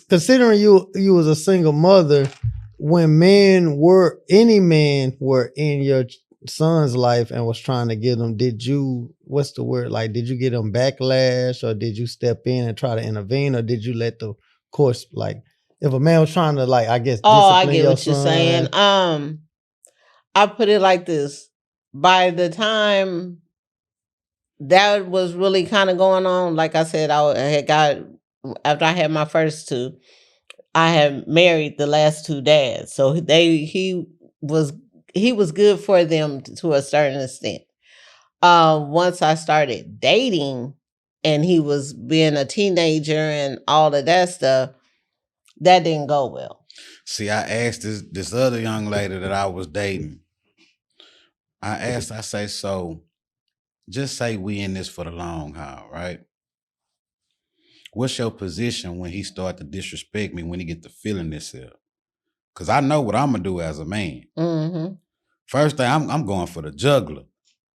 considering you was a single mother, when any men were in your son's life and was trying to get them, did you, what's the word? Like, did you get them backlash, or did you step in and try to intervene, or did you let the course, like, if a man was trying to, like, I guess, Oh, I discipline get your what you're son? saying. I put it like this. By the time that was really kind of going on, like I said, I had got, after I had my first two, I had married the last two dads. So he was good for them to a certain extent. Once I started dating and he was being a teenager and all of that stuff, that didn't go well. See, I asked this other young lady that I was dating. I say, so just say we in this for the long haul, right? What's your position when he start to disrespect me, when he get to feeling himself? Because I know what I'm going to do as a man. Mm-hmm. First thing, I'm going for the juggler.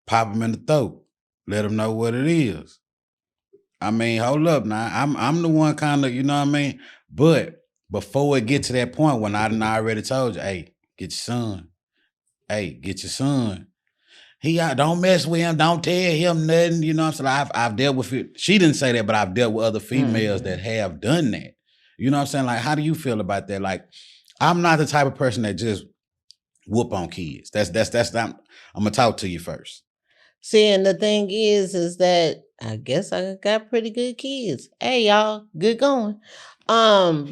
Pop him in the throat. Let him know what it is. I mean, hold up now. I'm the one kind of, you know what I mean? But before it get to that point when I done already told you, hey, get your son. Hey, get your son. He out, don't mess with him, don't tell him nothing. You know what I'm saying? I've dealt with it. She didn't say that, but I've dealt with other females that have done that. You know what I'm saying? Like, how do you feel about that? Like, I'm not the type of person that just whoop on kids. That's not, I'm gonna talk to you first. See, and the thing is that I guess I got pretty good kids. Hey, y'all, good going.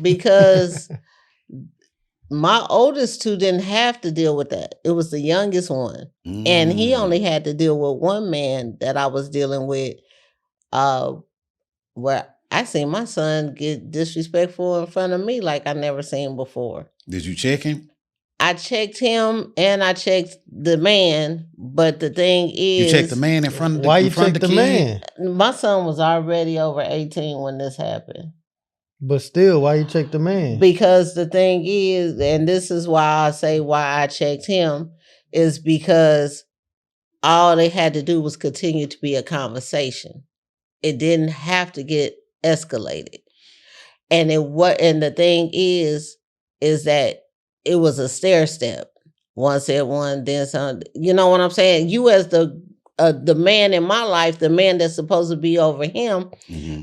Because my oldest two didn't have to deal with that. It was the youngest one. And he only had to deal with one man that I was dealing with, where I seen my son get disrespectful in front of me like I never seen before. Did you check him? I checked him and I checked the man, but the thing is, You checked the man in front of the Why in you front check of the kid? man? my son was already over 18 when this happened. But still, why you check the man? Because the thing is, and this is why I say why I checked him, is because all they had to do was continue to be a conversation. It didn't have to get escalated. And the thing is that it was a stair step. One said one, then some. You know what I'm saying? You as the man in my life, the man that's supposed to be over him,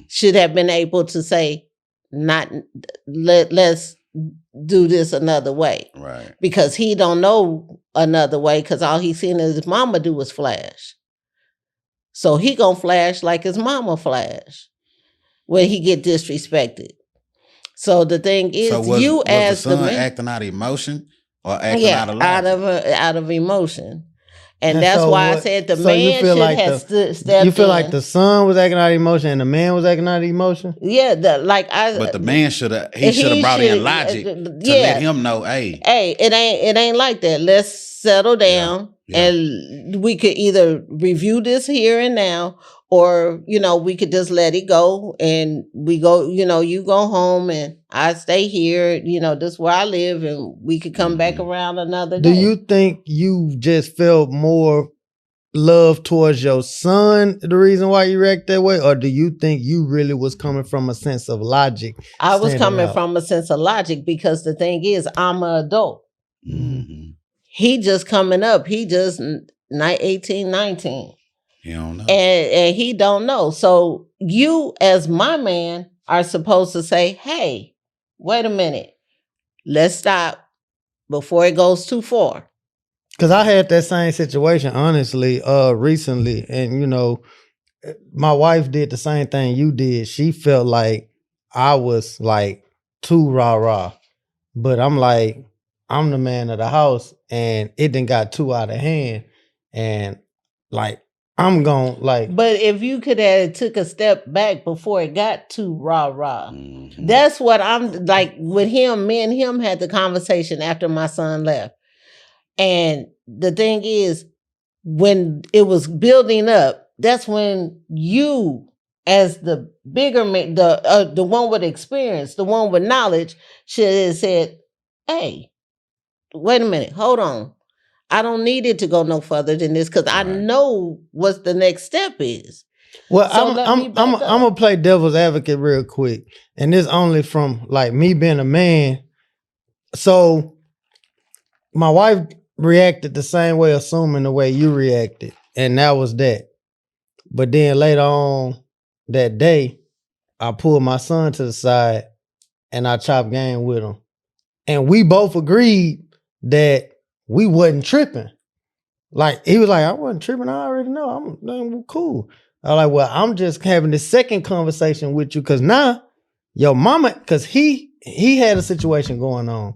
should have been able to say, let's do this another way. Right. Because he don't know another way, because all he seen his mama do was flash. So he gonna flash like his mama flash when he get disrespected. So the thing is, So was as the son man, acting out of emotion or acting out of logic? out of emotion. And And that's so why I what- said the so you man feel should like have the- stepped You feel in. like the son was acting out of emotion and the man was acting out of emotion? Yeah, But the man should have brought in logic to let him know, hey, it ain't like that. Let's settle down Yeah. and we could either review this here and now, or we could just let it go and we go, you go home and I stay here, this is where I live, and we could come back around another day. Do you think you just felt more love towards your son, the reason why you react that way? Or do you think you really was coming from a sense of logic? I was standing coming out? from a sense of logic, because the thing is, I'm an adult. He just coming up. He just 18, 19. he don't know. And he don't know. So you, as my man, are supposed to say, hey, wait a minute. Let's stop before it goes too far. Because I had that same situation, honestly, recently. And, my wife did the same thing you did. She felt like I was like too rah-rah. But I'm like, I'm the man of the house, and it done got too out of hand. And like, I'm going like But if you could have took a step back before it got too rah-rah, Mhm. that's what I'm like with him. Me and him had the conversation after my son left. And the thing is, when it was building up, that's when you, as the bigger man, the one with experience, the one with knowledge, should have said, "Hey, wait a minute, hold on. I don't need it to go no further than this because I Right. know what the next step is." well, So let me back up. I'm gonna play devil's advocate real quick, and this only from like me being a man. So my wife reacted the same way, assuming the way you reacted, and that was that. But then later on that day, I pulled my son to the side and I chopped game with him, and we both agreed that we wasn't tripping. Like he was like, I wasn't tripping. I already know. I'm cool. I was like, well, I'm just having this second conversation with you because now your mama, because he had a situation going on,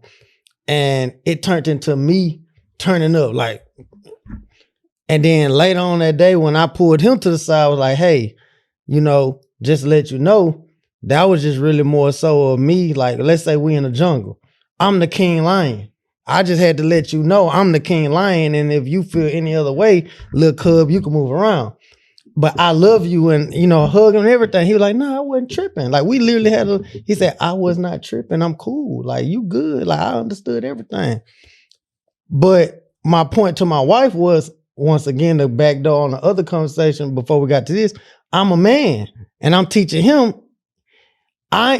and it turned into me turning up. Like, and then later on that day when I pulled him to the side, I was like, hey, just to let you know, that was just really more so of me. Like, let's say we in the jungle. I'm the king lion. I just had to let you know I'm the king lion, and if you feel any other way, little cub, you can move around. But I love you, and hug him and everything. He was like, no, I wasn't tripping. Like we literally he said, I was not tripping. I'm cool. Like you good. Like I understood everything. But my point to my wife was, once again, the back door on the other conversation before we got to this, I'm a man and I'm teaching him,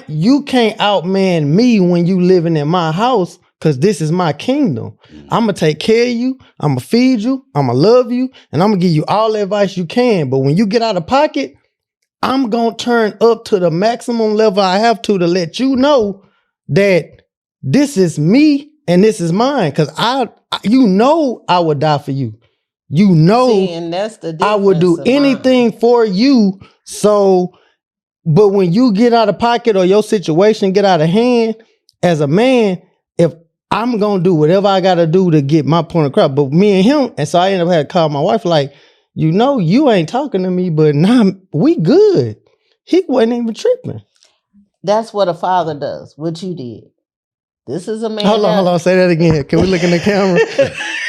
you can't outman me when you living in my house because this is my kingdom. I'm going to take care of you. I'm going to feed you. I'm going to love you. And I'm going to give you all the advice you can. But when you get out of pocket, I'm going to turn up to the maximum level I have to let you know that this is me and this is mine. Because I would die for you. See, and that's the I would do difference of anything mine. for you. So, but when you get out of pocket or your situation get out of hand, as a man, if I'm going to do whatever I got to do to get my point across. But me and him, and so I ended up having to call my wife like, you ain't talking to me, but now we good. He wasn't even tripping. That's what a father does, what you did. This is a man. Hold on, say that again. Can we look in the camera?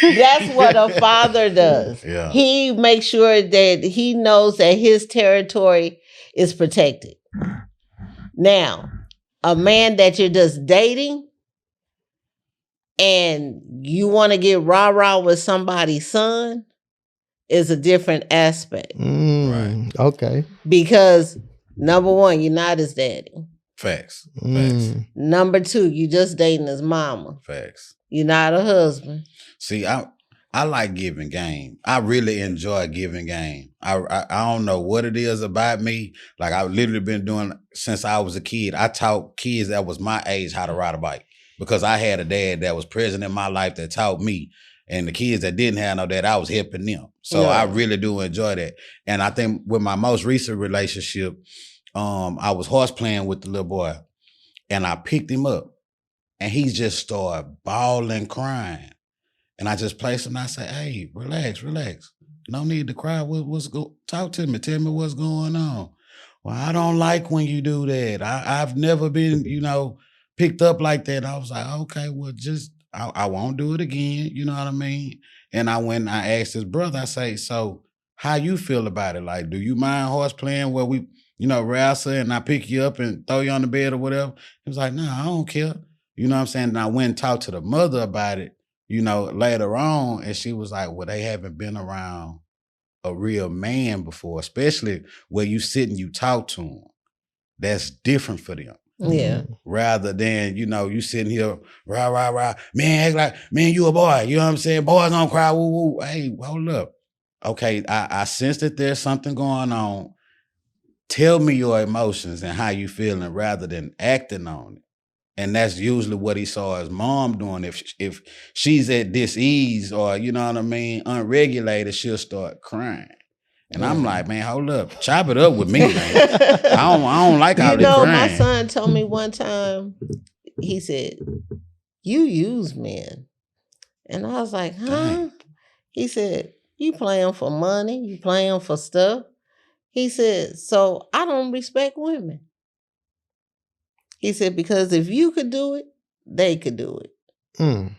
That's what a father does. Yeah. He makes sure that he knows that his territory is protected. Now, a man that you're just dating and you want to get rah-rah with somebody's son is a different aspect. Right. Okay. Because number one, you're not his daddy. Facts. Number two, you just dating his mama. Facts. You're not a husband. See, I like giving game. I really enjoy giving game. I don't know what it is about me. Like I've literally been doing since I was a kid. I taught kids that was my age how to ride a bike because I had a dad that was present in my life that taught me. And the kids that didn't have no dad, I was helping them. So Yeah. I really do enjoy that. And I think with my most recent relationship, I was horse playing with the little boy and I picked him up and he just started bawling, crying. And I just placed him and I said, hey, relax. No need to cry. Talk to me. Tell me what's going on. Well, I don't like when you do that. I've never been, picked up like that. I was like, okay, well, I won't do it again. You know what I mean? And I went and I asked his brother, I say, so how you feel about it? Like, do you mind horse playing where we, wrestle and I pick you up and throw you on the bed or whatever? He was like, no, I don't care. You know what I'm saying? And I went and talked to the mother about it, later on. And she was like, well, they haven't been around a real man before, especially where you sit and you talk to them. That's different for them. Yeah. Rather than, you sitting here, rah, man, act like, man, you a boy. You know what I'm saying? Boys don't cry, woo, woo. Hey, hold up. Okay, I sense that there's something going on. Tell me your emotions and how you feeling rather than acting on it. And that's usually what he saw his mom doing. If she's at dis-ease or, unregulated, she'll start crying. And I'm like, man, hold up. Chop it up with me, man. I don't like how they crying. My son told me one time, he said, you use men. And I was like, huh? Dang. He said, you playing for money, you playing for stuff. He said, so I don't respect women. He said, because if you could do it, they could do it. Mm.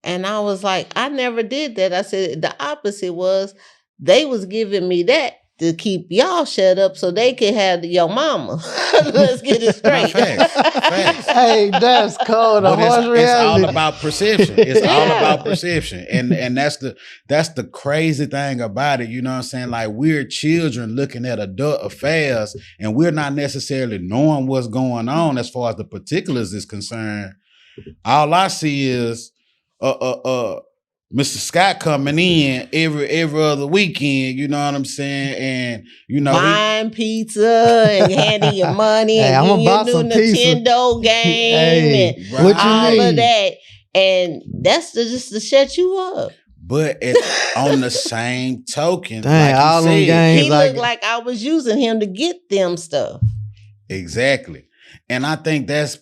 And I was like, I never did that. I said, the opposite was they was giving me that to keep y'all shut up so they could have your mama. Let's get it straight. Facts. Hey, that's cold. But Harsh it's all reality. about perception. It's all Yeah. about perception. And that's the crazy thing about it. You know what I'm saying? Like, we're children looking at adult affairs and we're not necessarily knowing what's going on as far as the particulars is concerned. All I see is Mr. Scott coming in every other weekend, you know what I'm saying? And you know, buying pizza and handing you money Hey, and I'ma getting your buy new some pizza. Nintendo game Hey, and Right. what you all need? of that. And that's just to shut you up. but on the same token, Dang, like all you them said, games. He like- looked like I was using him to get them stuff. exactly. And I think that's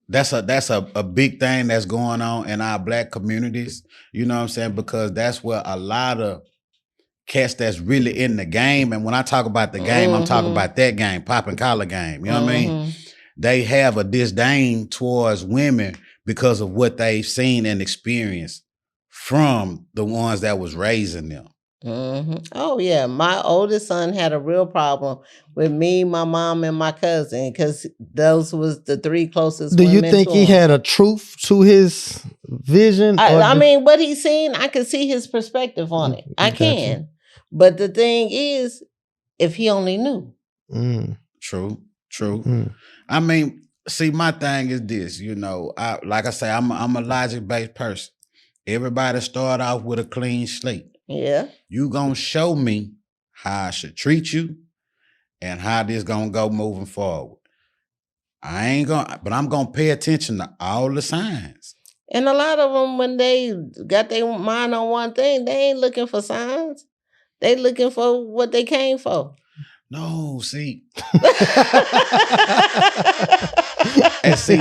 a big thing that's going on in our Black communities. You know what I'm saying? Because that's where a lot of cats that's really in the game. And when I talk about the game, I'm talking Mhm. about that game, pop and collar game. You know what I mean? Mhm. They have a disdain towards women because of what they've seen and experienced from the ones that was raising them. Mhm. Oh yeah, my oldest son had a real problem with me, my mom, and my cousin because those was the three closest. Do you women think to he him. had a truth to his vision? or I the- mean, what he's seen, I can see his perspective on it. I Gotcha. can, but the thing is, if he only knew. Mm, True. mm. I mean, see, my thing is this, you know, like I say, I'm a logic-based person. Everybody start off with a clean slate. Yeah. You gonna show me how I should treat you and how this gonna go moving forward. But I'm gonna pay attention to all the signs. And a lot of them, when they got their mind on one thing, they ain't looking for signs. They looking for what they came for. No, see. And see,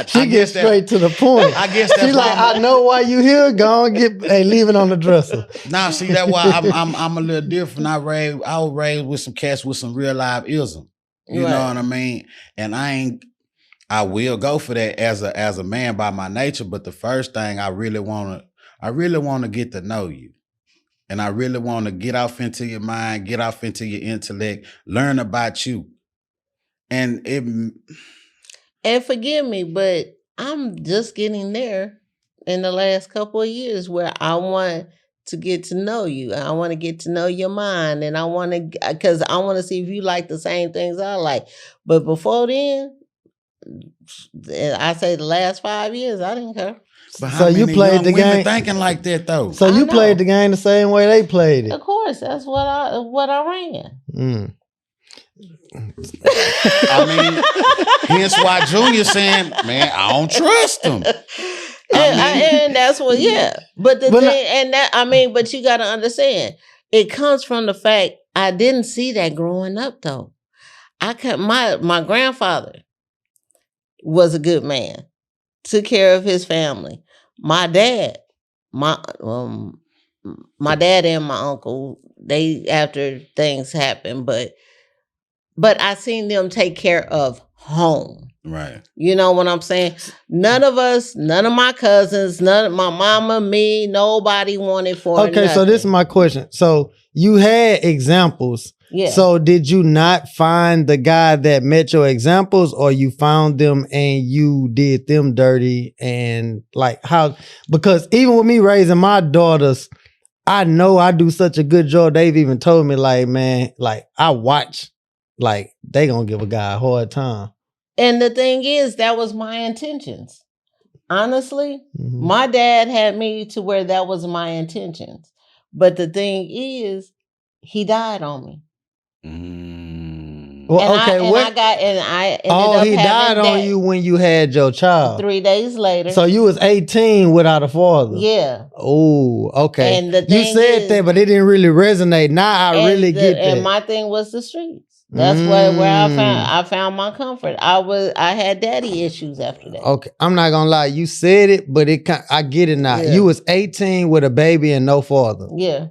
She gets straight to the point. I guess that's She's why like, I'm- I know why you here. Go and leave it on the dresser. Now, see, that's why I'm a little different. I was raised with some cats with some real live ism. You Right. know what I mean? And I will go for that as a man by my nature. But the first thing I really want to get to know you. And I really want to get off into your mind, get off into your intellect, learn about you. And And forgive me, but I'm just getting there in the last couple of years where I want to get to know you. I want to get to know your mind, and I want to, because I want to see if you like the same things I like. But before then, I say the last 5 years, I didn't care. but So how you many played young the women game- thinking like that though? So I you know. played the game the same way they played it. Of course, that's what I ran. Mm. I mean, hence why Junior saying, man, I don't trust him. And that's what, yeah. But the But thing, but you got to understand, it comes from the fact I didn't see that growing up though. My grandfather was a good man, took care of his family. My dad, my dad and my uncle, they after things happened, but I seen them take care of home. Right. You know what I'm saying? None of my cousins, none of my mama, me, nobody wanted for Okay, so this is nothing. my question. So you had examples. Yeah. So did you not find the guy that met your examples, or you found them and you did them dirty? And like how? Because even with me raising my daughters, I know I do such a good job. They've even told me like, man, like I watch, like they gonna give a guy a hard time. And the thing is, that was my intentions. Honestly, Mhm. my dad had me to where that was my intentions. But the thing is, he died on me. Mm. Well, and okay, I ended Oh, up he died having on that you when you had your child. 3 days later. So you was 18 without a father. yeah. Oh, okay. And the You thing said is- that, but it didn't really resonate. Now I really get that. And my thing was the streets. That's where I found my comfort. I had daddy issues after that. Okay, I'm not gonna lie. You said it, but I get it now. Yeah. You was 18 with a baby and no father. Yeah.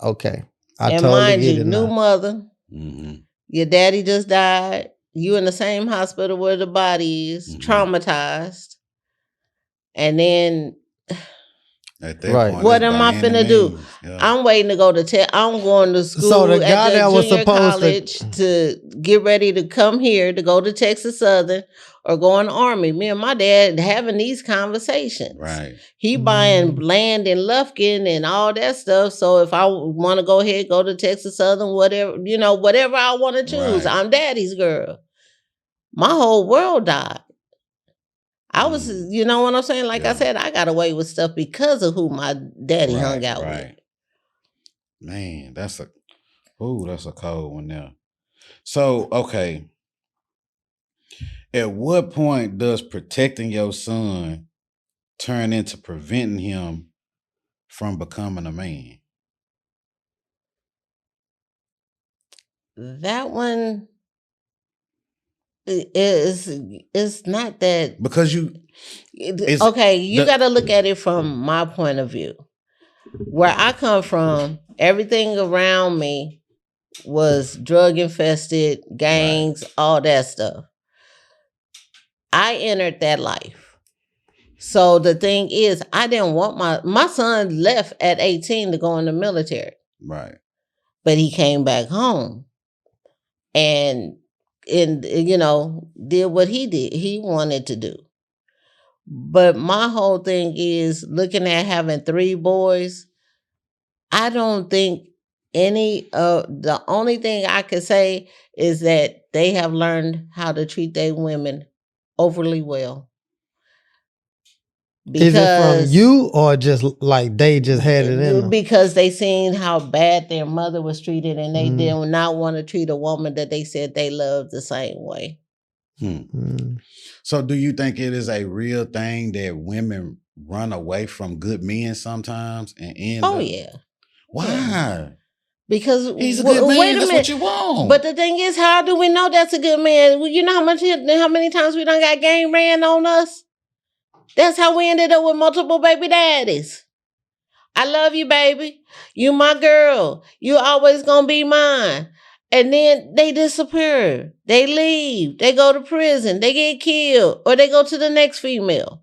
Okay, I And totally mind get you, it new now. mother. Mhm. Your daddy just died. You in the same hospital where the body is, Mhm. traumatized. And then At that Right. point, What it's am by I any finna do? means. Yeah. I'm waiting to go to I'm going to school So the guy at the that was junior supposed college to get ready to come here to go to Texas Southern or go in the Army. Me and my dad having these conversations. Right. He buying land in Lufkin and all that stuff. So if I want to go ahead, go to Texas Southern, whatever, whatever I want to choose, Right. I'm daddy's girl. My whole world died. I was, you know what I'm saying? Like I Yeah. said, I got away with stuff because of who my daddy hung Right, out with. right. Man, that's a cold one there. So, okay. At what point does protecting your son turn into preventing him from becoming a man? That one is not that. Because you Okay, you the- got to look at it from my point of view. Where I come from, everything around me was drug infested, gangs, all that stuff. I entered that life. So the thing is, I didn't want my son left at 18 to go in the military, right. but he came back home and did what he wanted to do. But my whole thing is looking at having 3 boys. I don't think the only thing I could say is that they have learned how to treat their women overly well. Is it from you or just like they just had it in them? Because they seen how bad their mother was treated and they Mm. did not want to treat a woman that they said they loved the same way. Mm. So do you think it is a real thing that women run away from good men sometimes and end Oh up? yeah. Why? Because He's a good man. wait a That's minute. what you want. But the thing is, how do we know that's a good man? You know how many times we done got game ran on us? That's how we ended up with multiple baby daddies. I love you, baby. You my girl. You always gonna be mine. And then they disappear. They leave. They go to prison. They get killed. Or they go to the next female.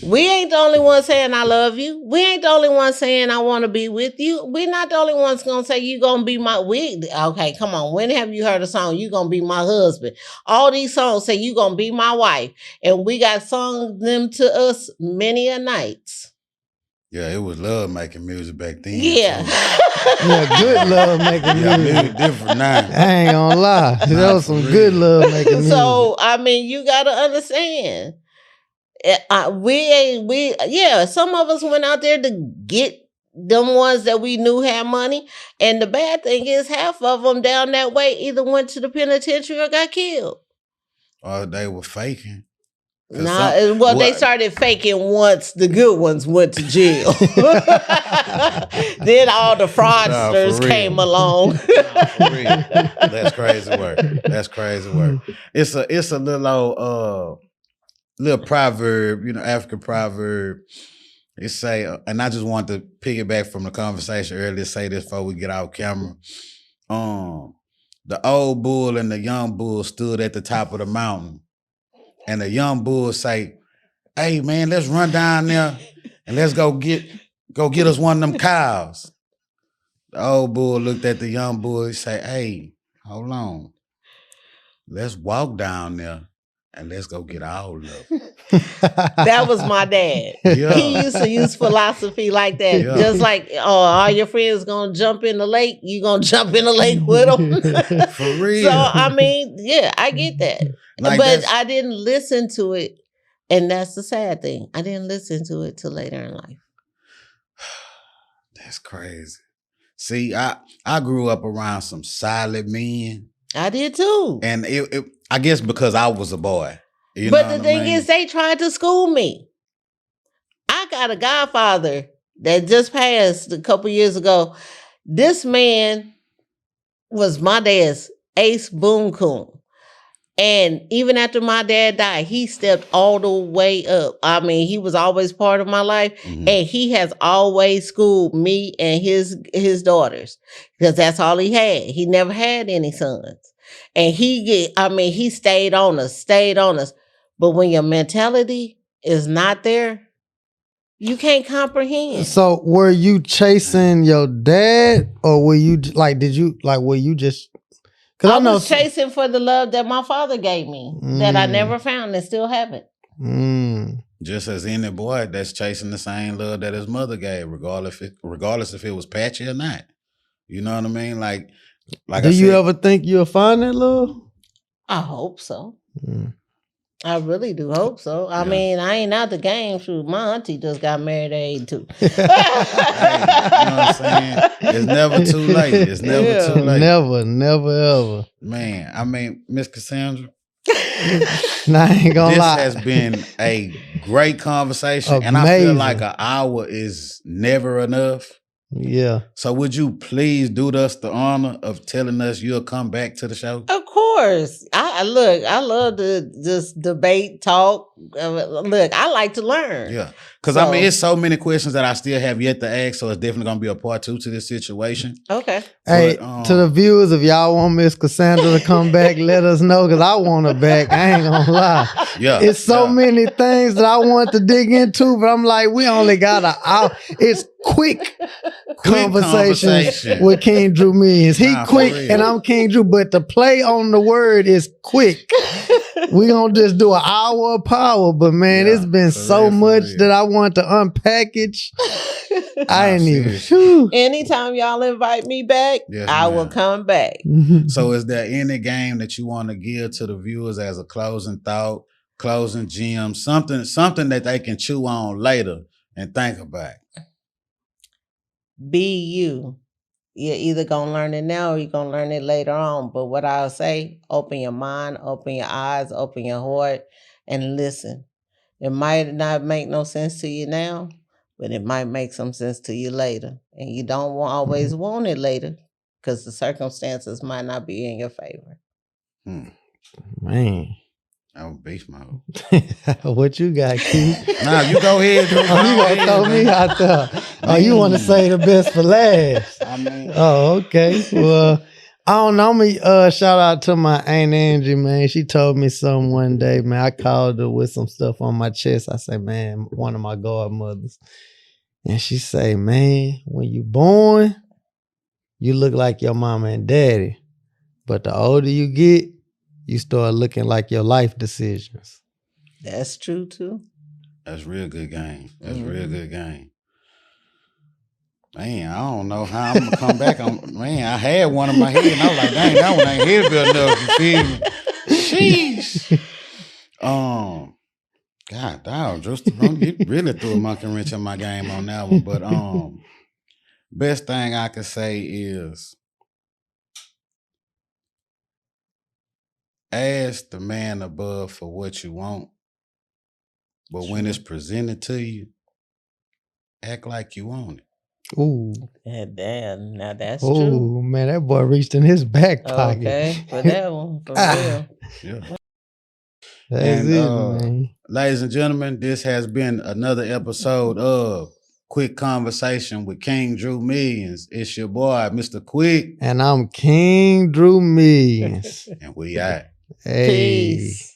We ain't the only one saying I love you. We ain't the only one saying I want to be with you. We're not the only ones gonna say you gonna be okay, come on. When have you heard a song, you gonna be my husband? All these songs say you gonna be my wife. And we got sung them to us many a nights. Yeah, it was love making music back then. Yeah. Yeah, good love making Yeah, music. music different now. I ain't gonna lie. That was for some real. good love making music. So, I mean, you gotta understand. Some of us went out there to get them ones that we knew had money. And the bad thing is half of them down that way either went to the penitentiary or got killed. Or they were faking. 'Cause They started faking once the good ones went to jail. Then all the fraudsters real. came along. For real. That's crazy work. That's crazy work. It's a little old little proverb, African proverb. It say, and I just want to piggyback from the conversation earlier, say this before we get off camera. The old bull and the young bull stood at the top of the mountain. And the young bull say, "Hey man, let's run down there and let's go get us one of them cows." The old bull looked at the young bull and say, "Hey, hold on. Let's walk down there and let's go get all of them." That was my dad. Yeah. He used to use philosophy like that. Yeah. Just like, are your friends going to jump in the lake? You going to jump in the lake with them? For real. So, I mean, yeah, I get that. Like but that's- I didn't listen to it. And that's the sad thing. I didn't listen to it till later in life. That's crazy. See, I grew up around some solid men. I did too. And I guess because I was a boy. You But know the what I thing mean? is, they tried to school me. I got a godfather that just passed a couple years ago. This man was my dad's ace boom coon. And even after my dad died, he stepped all the way up. I mean, he was always part of my life, Mhm. and he has always schooled me and his daughters because that's all he had. He never had any sons, and he stayed on us. But when your mentality is not there, you can't comprehend. So were you chasing your dad, or were you like? Were you just? Because I I know. was chasing for the love that my father gave me that I never found and still haven't. Just as any boy that's chasing the same love that his mother gave, regardless if it was patchy or not. You know what I mean? Like Do I you said, ever think you'll find that love? I hope so. Mm. I really do hope so. I Yeah. mean, I ain't out the game. Shoot, my auntie just got married at 82. Hey, you know what I'm saying? It's never too late. It's never Yeah. too late. Never, ever. Man, I mean, Miss Cassandra, Nah, I ain't gonna this lie. has been a great conversation. And I feel Amazing. like an hour is never enough. Yeah. So would you please do us the honor of telling us you'll come back to the show? Of course. I love to just debate, talk. Look, I like to learn. Yeah. Because I So- mean, it's so many questions that I still have yet to ask. So it's definitely going to be a part 2 to this situation. Okay. Hey, But, to the viewers, if y'all want Miss Cassandra to come back, let us know, because I want her back. I ain't gonna lie. Yeah. It's so yeah. many things that I want to dig into, but I'm like, we only got an hour. It's quick conversations conversation. with King Drew Millions. He Nah, for quick real. and I'm King Drew, but the play on the word is quick. We gonna just do an hour of power, but man, Yeah, it's been for so real, for much real. that I want to unpackage. I ain't even. seriously. Whew. Anytime y'all invite me back, Yes, I will ma'am. come back. So is there any game that you want to give to the viewers as a closing thought, closing gem, something that they can chew on later and think about? Be you. You're either gonna learn it now or you're gonna learn it later on. But what I'll say, open your mind, open your eyes, open your heart, and listen. It might not make no sense to you now, but it might make some sense to you later. And you don't always want it later because the circumstances might not be in your favor. Man, Oh, beast mode. what you got, Keith? Nah, you go ahead. Drew. Oh, you Go gonna ahead, throw me man. out there? Oh, you want to say the best for last? I mean, Oh, okay. Well, I don't know. Me, shout out to my Aunt Angie, man. She told me something one day, man. I called her with some stuff on my chest. I say, man, one of my godmothers. And she say, man, when you born, you look like your mama and daddy. But the older you get, you start looking like your life decisions. That's true too. that's real good game. That's real good game. Man, I don't know how I'm gonna come back on. Man, I had one in my head, and I was like, dang, that one ain't heavy enough. You feel me? Sheesh. God damn, just you really threw a monkey wrench in my game on that one. But best thing I could say is ask the man above for what you want, but when it's presented to you, act like you want it. Ooh. Yeah, damn. Now that's true. Oh, man, that boy reached in his back pocket. Okay, for that one, for Ah. real. Yeah. That's And, it, man. Ladies and gentlemen, this has been another episode of Quick Conversation with King Drew Millions. It's your boy, Mr. Quick, And I'm King Drew Millions. and we out. Hey. Peace.